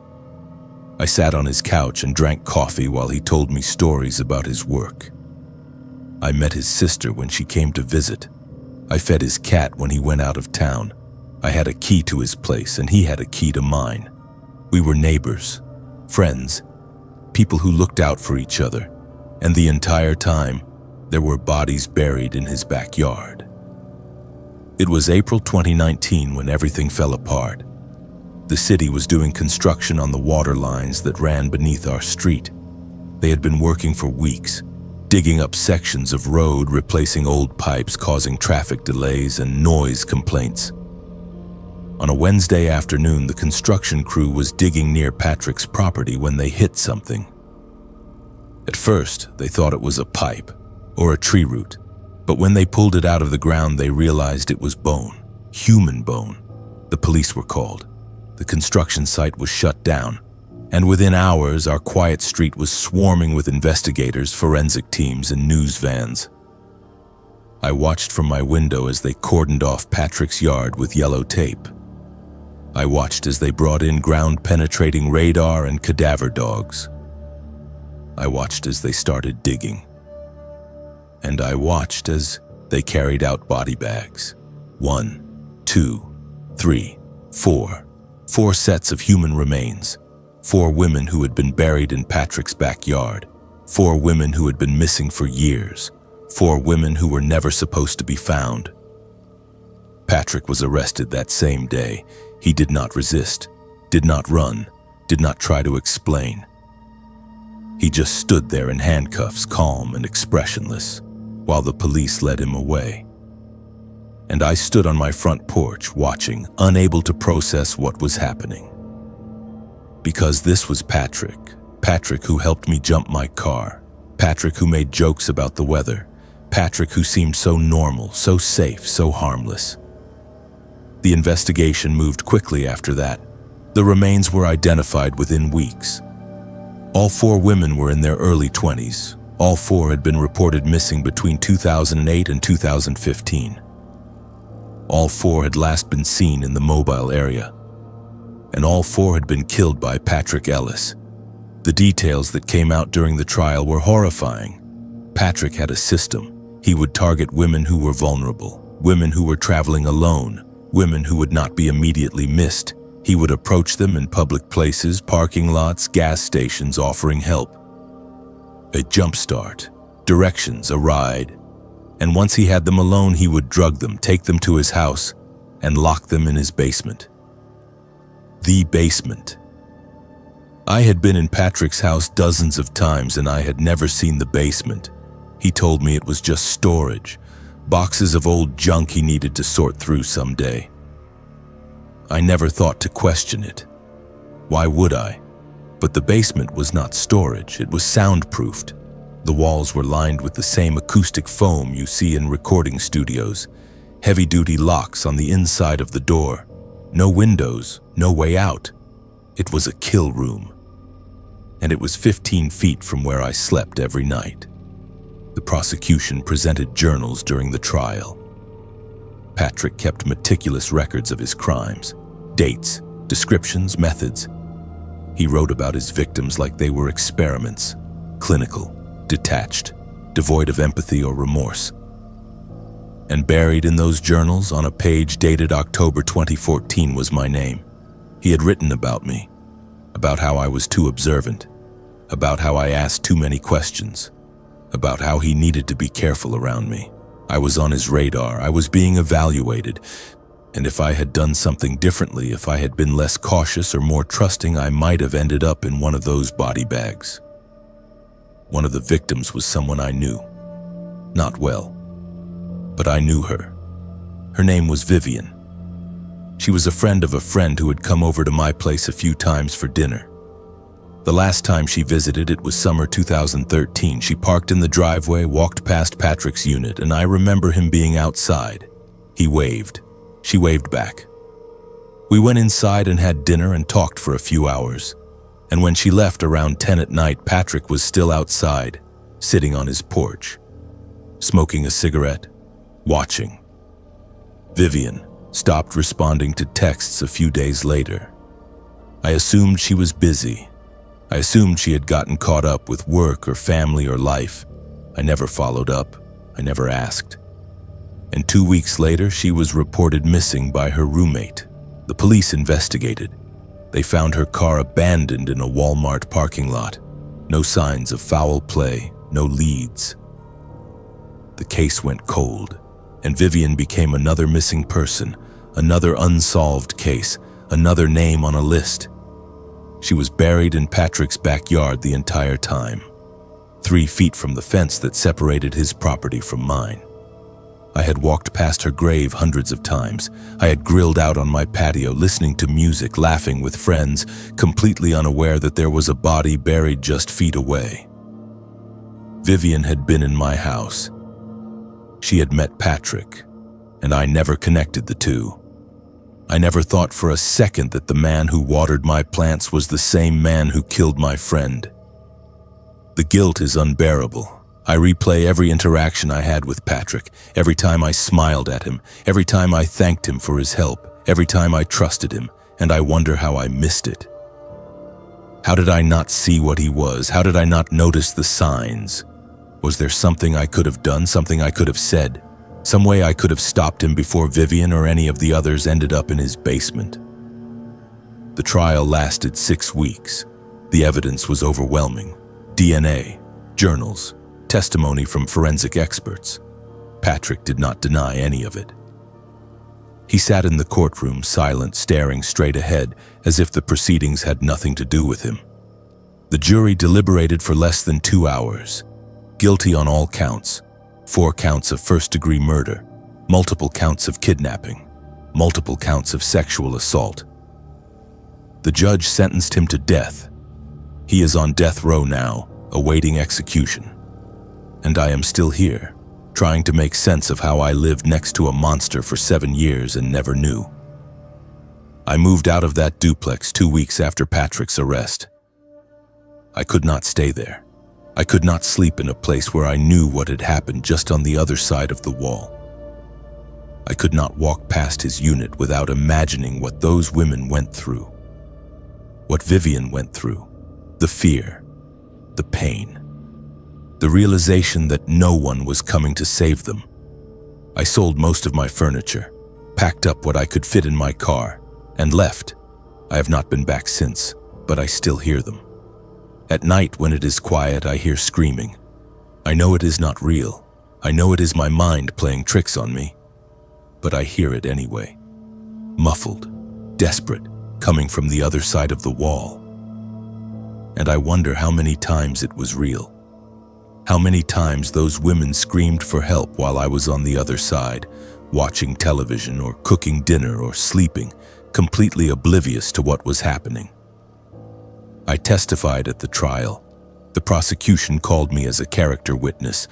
I sat on his couch and drank coffee while he told me stories about his work. I met his sister when she came to visit. I fed his cat when he went out of town. I had a key to his place and he had a key to mine. We were neighbors, friends, people who looked out for each other. And the entire time, there were bodies buried in his backyard. It was April 2019 when everything fell apart. The city was doing construction on the water lines that ran beneath our street. They had been working for weeks, digging up sections of road, replacing old pipes, causing traffic delays and noise complaints. On a Wednesday afternoon, the construction crew was digging near Patrick's property when they hit something. At first, they thought it was a pipe or a tree root, but when they pulled it out of the ground, they realized it was bone, human bone. The police were called. The construction site was shut down, and within hours, our quiet street was swarming with investigators, forensic teams, and news vans. I watched from my window as they cordoned off Patrick's yard with yellow tape. I watched as they brought in ground-penetrating radar and cadaver dogs. I watched as they started digging. And I watched as they carried out body bags. 1, 2, 3, 4. 4 sets of human remains. 4 women who had been buried in Patrick's backyard. 4 women who had been missing for years. 4 women who were never supposed to be found. Patrick was arrested that same day. He did not resist, did not run, did not try to explain. He just stood there in handcuffs, calm and expressionless, while the police led him away. And I stood on my front porch watching, unable to process what was happening. Because this was Patrick. Patrick who helped me jump my car. Patrick who made jokes about the weather. Patrick who seemed so normal, so safe, so harmless. The investigation moved quickly after that. The remains were identified within weeks. All 4 women were in their early 20s. All 4 had been reported missing between 2008 and 2015. All 4 had last been seen in the Mobile area. And all 4 had been killed by Patrick Ellis. The details that came out during the trial were horrifying. Patrick had a system. He would target women who were vulnerable, women who were traveling alone, women who would not be immediately missed. He would approach them in public places, parking lots, gas stations, offering help. A jump start, directions, a ride. And once he had them alone, he would drug them, take them to his house, and lock them in his basement. The basement. I had been in Patrick's house dozens of times and I had never seen the basement. He told me it was just storage, boxes of old junk he needed to sort through someday. I never thought to question it. Why would I? But the basement was not storage, it was soundproofed. The walls were lined with the same acoustic foam you see in recording studios, heavy-duty locks on the inside of the door. No windows, no way out. It was a kill room. And it was 15 feet from where I slept every night. The prosecution presented journals during the trial. Patrick kept meticulous records of his crimes, dates, descriptions, methods. He wrote about his victims like they were experiments, clinical, detached, devoid of empathy or remorse. And buried in those journals on a page dated October 2014 was my name. He had written about me, about how I was too observant, about how I asked too many questions, about how he needed to be careful around me. I was on his radar, I was being evaluated, and if I had done something differently, if I had been less cautious or more trusting, I might have ended up in one of those body bags. One of the victims was someone I knew. Not well, but I knew her. Her name was Vivian. She was a friend of a friend who had come over to my place a few times for dinner. The last time she visited, it was summer 2013. She parked in the driveway, walked past Patrick's unit, and I remember him being outside. He waved. She waved back. We went inside and had dinner and talked for a few hours. And when she left around 10 at night, Patrick was still outside, sitting on his porch, smoking a cigarette, watching. Vivian stopped responding to texts a few days later. I assumed she was busy. I assumed she had gotten caught up with work or family or life. I never followed up. I never asked. And 2 weeks later, she was reported missing by her roommate. The police investigated. They found her car abandoned in a Walmart parking lot. No signs of foul play, no leads. The case went cold, and Vivian became another missing person, another unsolved case, another name on a list. She was buried in Patrick's backyard the entire time, 3 feet from the fence that separated his property from mine. I had walked past her grave hundreds of times. I had grilled out on my patio, listening to music, laughing with friends, completely unaware that there was a body buried just feet away. Vivian had been in my house. She had met Patrick, and I never connected the two. I never thought for a second that the man who watered my plants was the same man who killed my friend. The guilt is unbearable. I replay every interaction I had with Patrick, every time I smiled at him, every time I thanked him for his help, every time I trusted him, and I wonder how I missed it. How did I not see what he was? How did I not notice the signs? Was there something I could have done, something I could have said? Some way I could have stopped him before Vivian or any of the others ended up in his basement? The trial lasted 6 weeks. The evidence was overwhelming. DNA, journals, testimony from forensic experts. Patrick did not deny any of it. He sat in the courtroom, silent, staring straight ahead, as if the proceedings had nothing to do with him. The jury deliberated for less than 2 hours. Guilty on all counts. 4 counts of first-degree murder, multiple counts of kidnapping, multiple counts of sexual assault. The judge sentenced him to death. He is on death row now, awaiting execution. And I am still here, trying to make sense of how I lived next to a monster for 7 years and never knew. I moved out of that duplex 2 weeks after Patrick's arrest. I could not stay there. I could not sleep in a place where I knew what had happened just on the other side of the wall. I could not walk past his unit without imagining what those women went through. What Vivian went through. The fear. The pain. The realization that no one was coming to save them. I sold most of my furniture, packed up what I could fit in my car, and left. I have not been back since, but I still hear them. At night, when it is quiet, I hear screaming. I know it is not real. I know it is my mind playing tricks on me. But I hear it anyway. Muffled, desperate, coming from the other side of the wall. And I wonder how many times it was real. How many times those women screamed for help while I was on the other side, watching television or cooking dinner or sleeping, completely oblivious to what was happening. I testified at the trial. The prosecution called me as a character witness.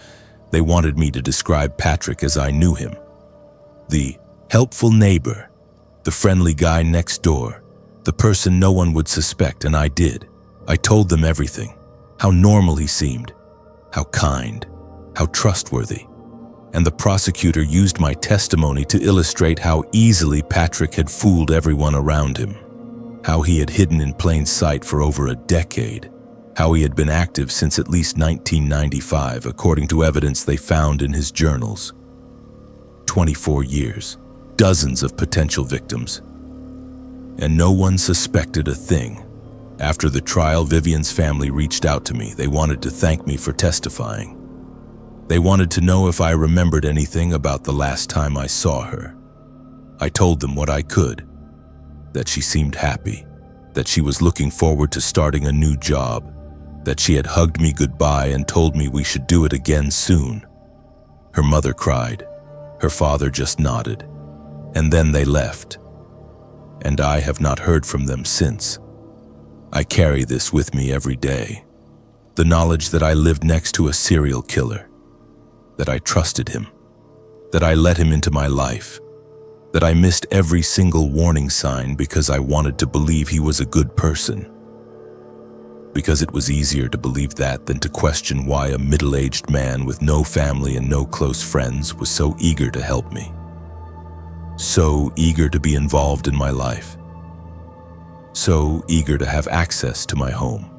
They wanted me to describe Patrick as I knew him. The helpful neighbor, the friendly guy next door, the person no one would suspect, and I did. I told them everything, how normal he seemed, how kind, how trustworthy. And the prosecutor used my testimony to illustrate how easily Patrick had fooled everyone around him. How he had hidden in plain sight for over a decade. How he had been active since at least 1995, according to evidence they found in his journals. 24 years, dozens of potential victims. And no one suspected a thing. After the trial, Vivian's family reached out to me. They wanted to thank me for testifying. They wanted to know if I remembered anything about the last time I saw her. I told them what I could. That she seemed happy, that she was looking forward to starting a new job, that she had hugged me goodbye and told me we should do it again soon. Her mother cried, her father just nodded, and then they left. And I have not heard from them since. I carry this with me every day, the knowledge that I lived next to a serial killer, that I trusted him, that I let him into my life, that I missed every single warning sign because I wanted to believe he was a good person. Because it was easier to believe that than to question why a middle-aged man with no family and no close friends was so eager to help me. So eager to be involved in my life. So eager to have access to my home.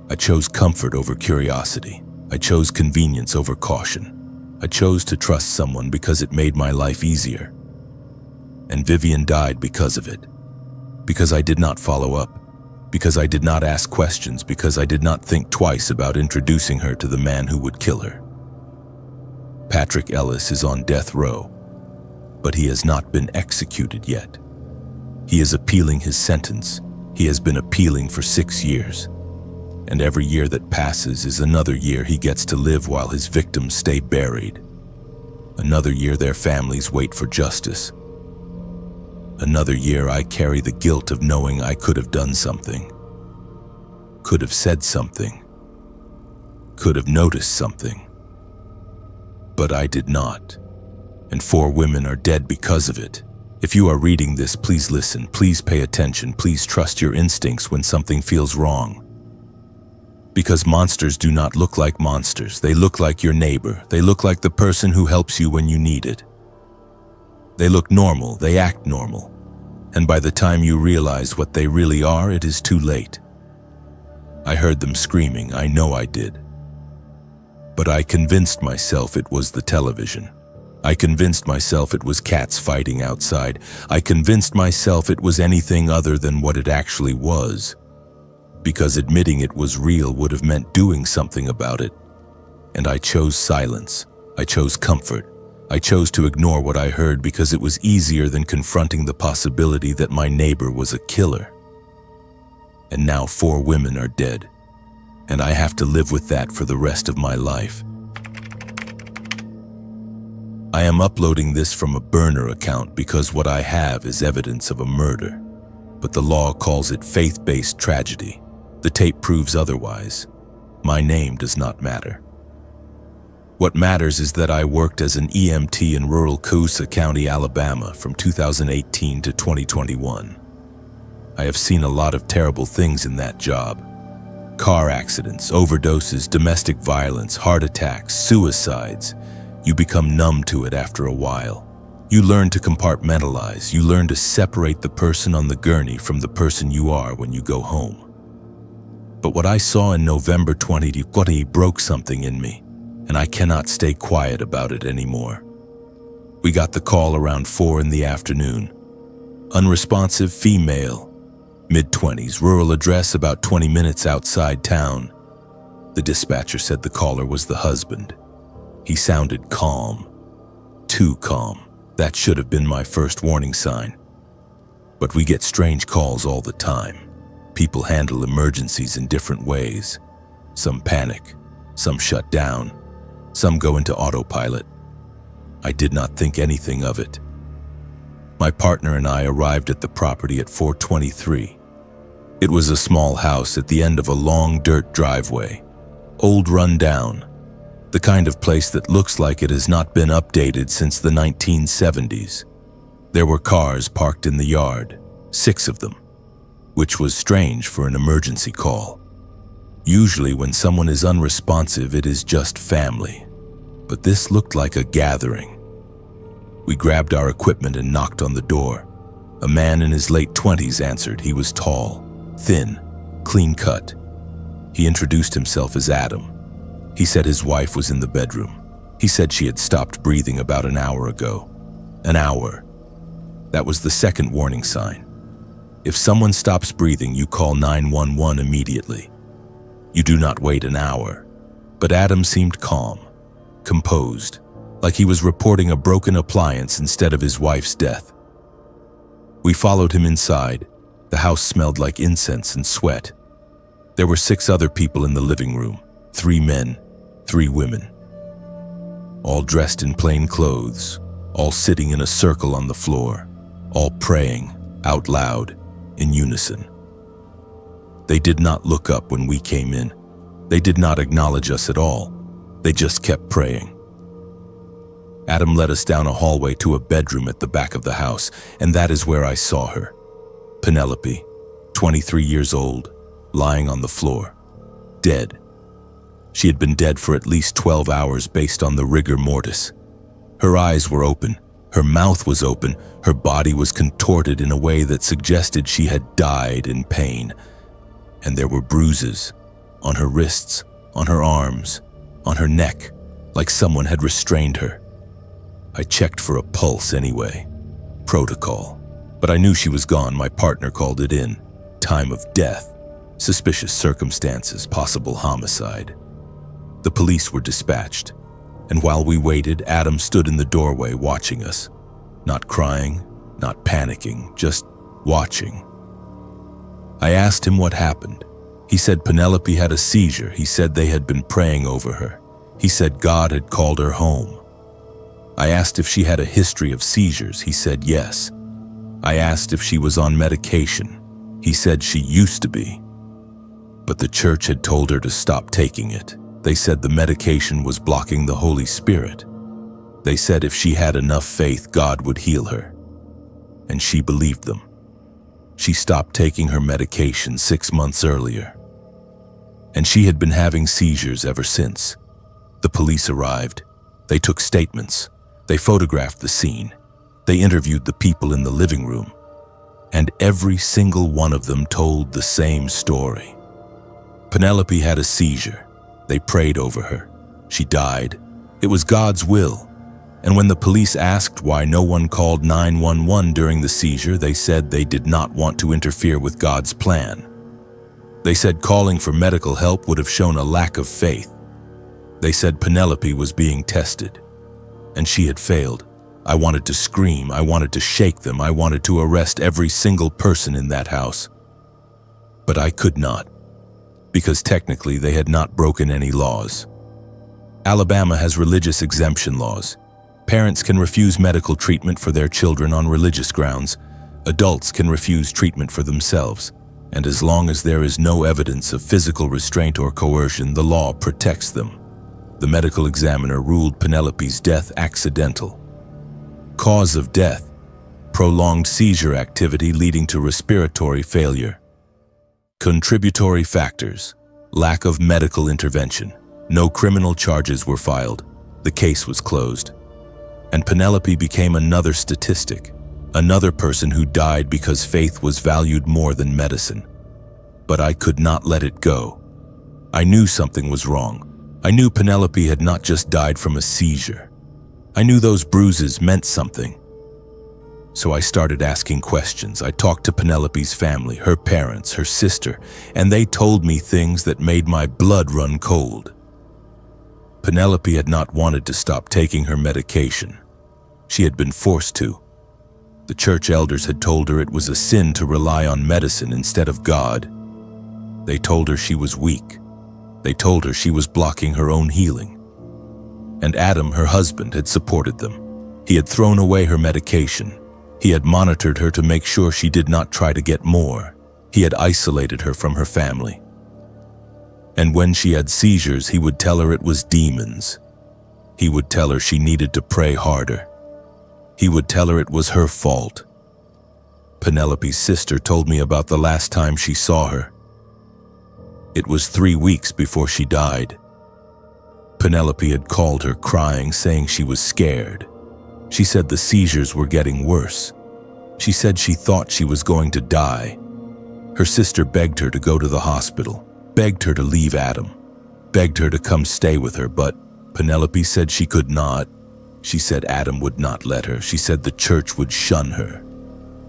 I chose comfort over curiosity. I chose convenience over caution. I chose to trust someone because it made my life easier. And Vivian died because of it. Because I did not follow up. Because I did not ask questions. Because I did not think twice about introducing her to the man who would kill her. Patrick Ellis is on death row, but he has not been executed yet. He is appealing his sentence. He has been appealing for 6 years. And every year that passes is another year he gets to live while his victims stay buried. Another year their families wait for justice. Another year I carry the guilt of knowing I could have done something. Could have said something. Could have noticed something. But I did not. And 4 women are dead because of it. If you are reading this, please listen, please pay attention, please trust your instincts when something feels wrong. Because monsters do not look like monsters. They look like your neighbor. They look like the person who helps you when you need it. They look normal, they act normal. And by the time you realize what they really are, it is too late. I heard them screaming, I know I did. But I convinced myself it was the television. I convinced myself it was cats fighting outside. I convinced myself it was anything other than what it actually was. Because admitting it was real would have meant doing something about it. And I chose silence. I chose comfort. I chose to ignore what I heard because it was easier than confronting the possibility that my neighbor was a killer. And now 4 women are dead, and I have to live with that for the rest of my life. I am uploading this from a burner account because what I have is evidence of a murder, but the law calls it faith-based tragedy. The tape proves otherwise. My name does not matter. What matters is that I worked as an EMT in rural Coosa County, Alabama from 2018 to 2021. I have seen a lot of terrible things in that job. Car accidents, overdoses, domestic violence, heart attacks, suicides. You become numb to it after a while. You learn to compartmentalize. You learn to separate the person on the gurney from the person you are when you go home. But what I saw in November 2020 broke something in me, and I cannot stay quiet about it anymore. We got the call around 4 in the afternoon. Unresponsive female, mid-20s, rural address about 20 minutes outside town. The dispatcher said the caller was the husband. He sounded calm. Too calm. That should have been my first warning sign. But we get strange calls all the time. People handle emergencies in different ways. Some panic, some shut down, some go into autopilot. I did not think anything of it. My partner and I arrived at the property at 4:23. It was a small house at the end of a long dirt driveway, old run down, the kind of place that looks like it has not been updated since the 1970s. There were cars parked in the yard, 6 of them, which was strange for an emergency call. Usually when someone is unresponsive, it is just family, but this looked like a gathering. We grabbed our equipment and knocked on the door. A man in his late 20s answered. He was tall, thin, clean-cut. He introduced himself as Adam. He said his wife was in the bedroom. He said she had stopped breathing about an hour ago. An hour. That was the second warning sign. If someone stops breathing, you call 911 immediately. You do not wait an hour. But Adam seemed calm, composed, like he was reporting a broken appliance instead of his wife's death. We followed him inside. The house smelled like incense and sweat. There were 6 other people in the living room, 3 men, 3 women. All dressed in plain clothes, all sitting in a circle on the floor, all praying out loud in unison. They did not look up when we came in. They did not acknowledge us at all. They just kept praying. Adam led us down a hallway to a bedroom at the back of the house, and that is where I saw her. Penelope, 23 years old, lying on the floor, dead. She had been dead for at least 12 hours based on the rigor mortis. Her eyes were open, her mouth was open, her body was contorted in a way that suggested she had died in pain. And there were bruises on her wrists, on her arms, on her neck, like someone had restrained her. I checked for a pulse anyway. Protocol. But I knew she was gone. My partner called it in. Time of death. Suspicious circumstances, possible homicide. The police were dispatched, and while we waited, Adam stood in the doorway watching us. Not crying, not panicking, just watching. I asked him what happened. He said Penelope had a seizure. He said they had been praying over her. He said God had called her home. I asked if she had a history of seizures. He said yes. I asked if she was on medication. He said she used to be. But the church had told her to stop taking it. They said the medication was blocking the Holy Spirit. They said if she had enough faith, God would heal her. And she believed them. She stopped taking her medication 6 months earlier. And she had been having seizures ever since. The police arrived. They took statements. They photographed the scene. They interviewed the people in the living room. And every single one of them told the same story. Penelope had a seizure. They prayed over her. She died. It was God's will. And when the police asked why no one called 911 during the seizure, they said they did not want to interfere with God's plan. They said calling for medical help would have shown a lack of faith. They said Penelope was being tested. and she had failed. I wanted to scream, I wanted to shake them, I wanted to arrest every single person in that house. But I could not, because technically they had not broken any laws. Alabama has religious exemption laws. Parents can refuse medical treatment for their children on religious grounds. Adults can refuse treatment for themselves. And as long as there is no evidence of physical restraint or coercion, the law protects them. The medical examiner ruled Penelope's death accidental. Cause of death: prolonged seizure activity leading to respiratory failure. Contributory factors: lack of medical intervention. No criminal charges were filed. The case was closed. And Penelope became another statistic, another person who died because faith was valued more than medicine. But I could not let it go. I knew something was wrong. I knew Penelope had not just died from a seizure. I knew those bruises meant something. So I started asking questions. I talked to Penelope's family, her parents, her sister, and they told me things that made my blood run cold. Penelope had not wanted to stop taking her medication. She had been forced to. The church elders had told her it was a sin to rely on medicine instead of God. They told her she was weak. They told her she was blocking her own healing. And Adam, her husband, had supported them. He had thrown away her medication. He had monitored her to make sure she did not try to get more. He had isolated her from her family. And when she had seizures, he would tell her it was demons. He would tell her she needed to pray harder. He would tell her it was her fault. Penelope's sister told me about the last time she saw her. It was 3 weeks before she died. Penelope had called her crying, saying she was scared. She said the seizures were getting worse. She said she thought she was going to die. Her sister begged her to go to the hospital, begged her to leave Adam, begged her to come stay with her, but Penelope said she could not. She said Adam would not let her. She said the church would shun her.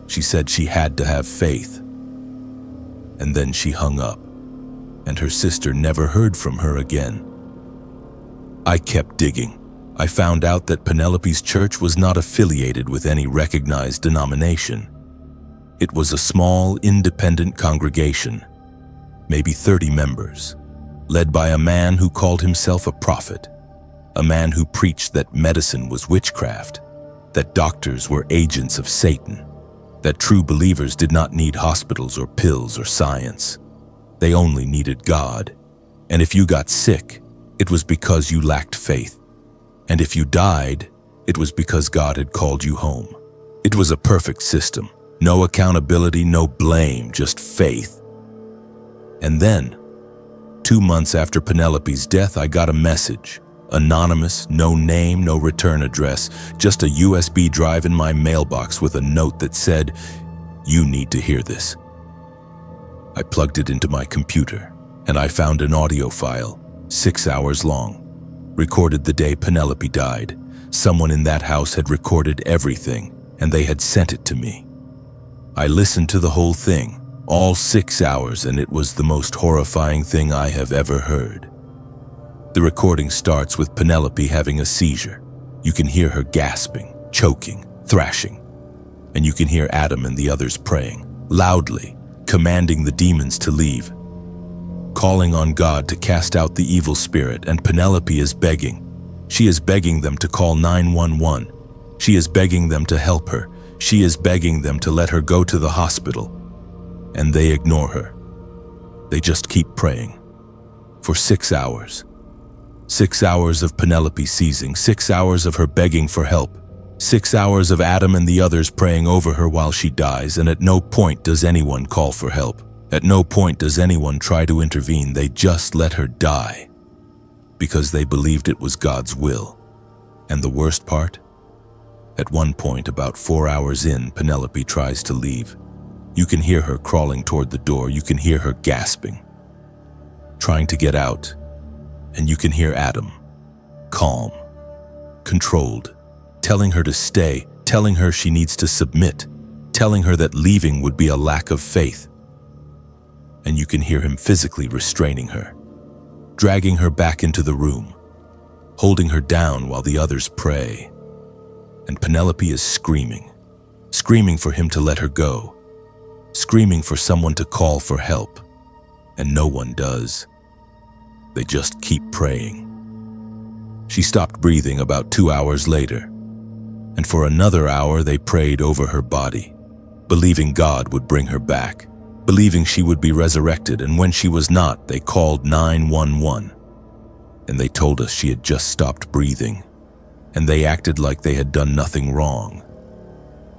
She said she had to have faith. And then she hung up, and her sister never heard from her again. I kept digging. I found out that Penelope's church was not affiliated with any recognized denomination. It was a small, independent congregation, maybe 30 members, led by a man who called himself a prophet, a man who preached that medicine was witchcraft, that doctors were agents of Satan, that true believers did not need hospitals or pills or science. They only needed God. And if you got sick, it was because you lacked faith. And if you died, it was because God had called you home. It was a perfect system. No accountability, no blame, just faith. And then, 2 months after Penelope's death, I got a message. Anonymous, no name, no return address, just a USB drive in my mailbox with a note that said, "You need to hear this." I plugged it into my computer, and I found an audio file, 6 hours long. Recorded the day Penelope died. Someone in that house had recorded everything, and they had sent it to me. I listened to the whole thing, all 6 hours, and it was the most horrifying thing I have ever heard. The recording starts with Penelope having a seizure. You can hear her gasping, choking, thrashing. And you can hear Adam and the others praying, loudly, commanding the demons to leave, calling on God to cast out the evil spirit, and Penelope is begging. She is begging them to call 911. She is begging them to help her. She is begging them to let her go to the hospital. And they ignore her. They just keep praying. For 6 hours. 6 hours of Penelope seizing, 6 hours of her begging for help, 6 hours of Adam and the others praying over her while she dies, and at no point does anyone call for help. At no point does anyone try to intervene. They just let her die because they believed it was God's will. And the worst part? At one point, about 4 hours in, Penelope tries to leave. You can hear her crawling toward the door. You can hear her gasping, trying to get out. And you can hear Adam, calm, controlled, telling her to stay, telling her she needs to submit, telling her that leaving would be a lack of faith. And you can hear him physically restraining her, dragging her back into the room, holding her down while the others pray. And Penelope is screaming for him to let her go, screaming for someone to call for help. And no one does. They just keep praying. She stopped breathing about 2 hours later, and for another hour they prayed over her body, believing God would bring her back, believing she would be resurrected, and when she was not, they called 911, and they told us she had just stopped breathing, and they acted like they had done nothing wrong.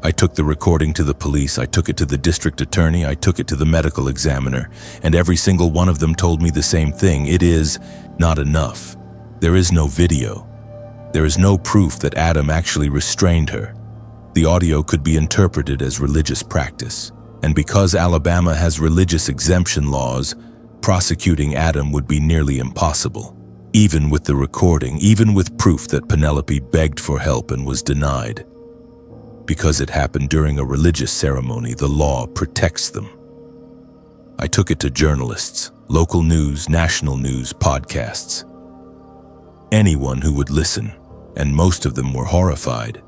I took the recording to the police, I took it to the district attorney, I took it to the medical examiner, and every single one of them told me the same thing. It is not enough. There is no video. There is no proof that Adam actually restrained her. The audio could be interpreted as religious practice, and because Alabama has religious exemption laws, prosecuting Adam would be nearly impossible. Even with the recording, even with proof that Penelope begged for help and was denied. Because it happened during a religious ceremony, the law protects them. I took it to journalists, local news, national news, podcasts. Anyone who would listen, and most of them were horrified,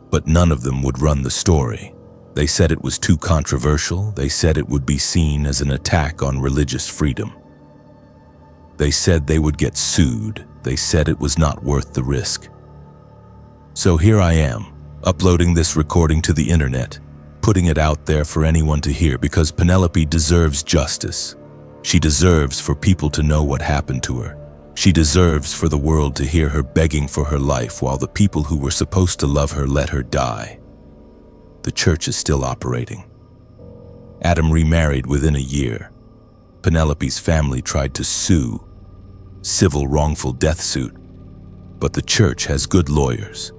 but none of them would run the story. They said it was too controversial. They said it would be seen as an attack on religious freedom. They said they would get sued. They said it was not worth the risk. So here I am, uploading this recording to the internet, putting it out there for anyone to hear because Penelope deserves justice. She deserves for people to know what happened to her. She deserves for the world to hear her begging for her life while the people who were supposed to love her let her die. The church is still operating. Adam remarried within a year. Penelope's family tried to sue, civil wrongful death suit, but the church has good lawyers,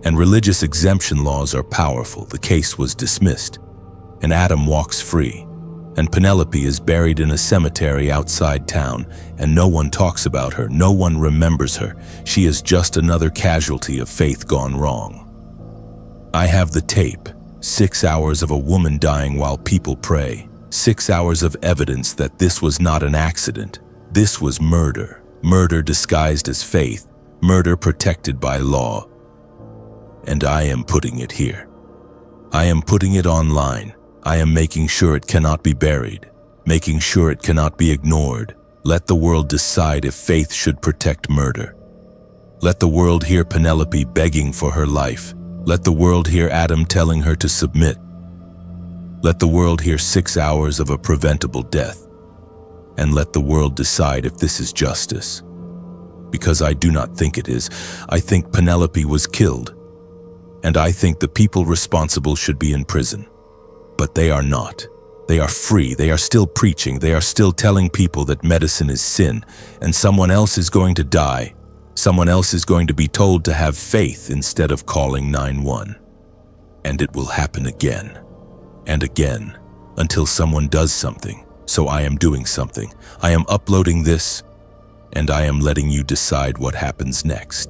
and religious exemption laws are powerful. The case was dismissed, and Adam walks free, and Penelope is buried in a cemetery outside town, and no one talks about her, no one remembers her. She is just another casualty of faith gone wrong. I have the tape, 6 hours of a woman dying while people pray, 6 hours of evidence that this was not an accident. This was murder, murder disguised as faith, murder protected by law. And I am putting it here. I am putting it online. I am making sure it cannot be buried, making sure it cannot be ignored. Let the world decide if faith should protect murder. Let the world hear Penelope begging for her life. Let the world hear Adam telling her to submit. Let the world hear 6 hours of a preventable death. And let the world decide if this is justice. Because I do not think it is. I think Penelope was killed. And I think the people responsible should be in prison. But they are not. They are free. They are still preaching. They are still telling people that medicine is sin, and someone else is going to die. Someone else is going to be told to have faith instead of calling 911. And it will happen again and again until someone does something. So I am doing something. I am uploading this, and I am letting you decide what happens next.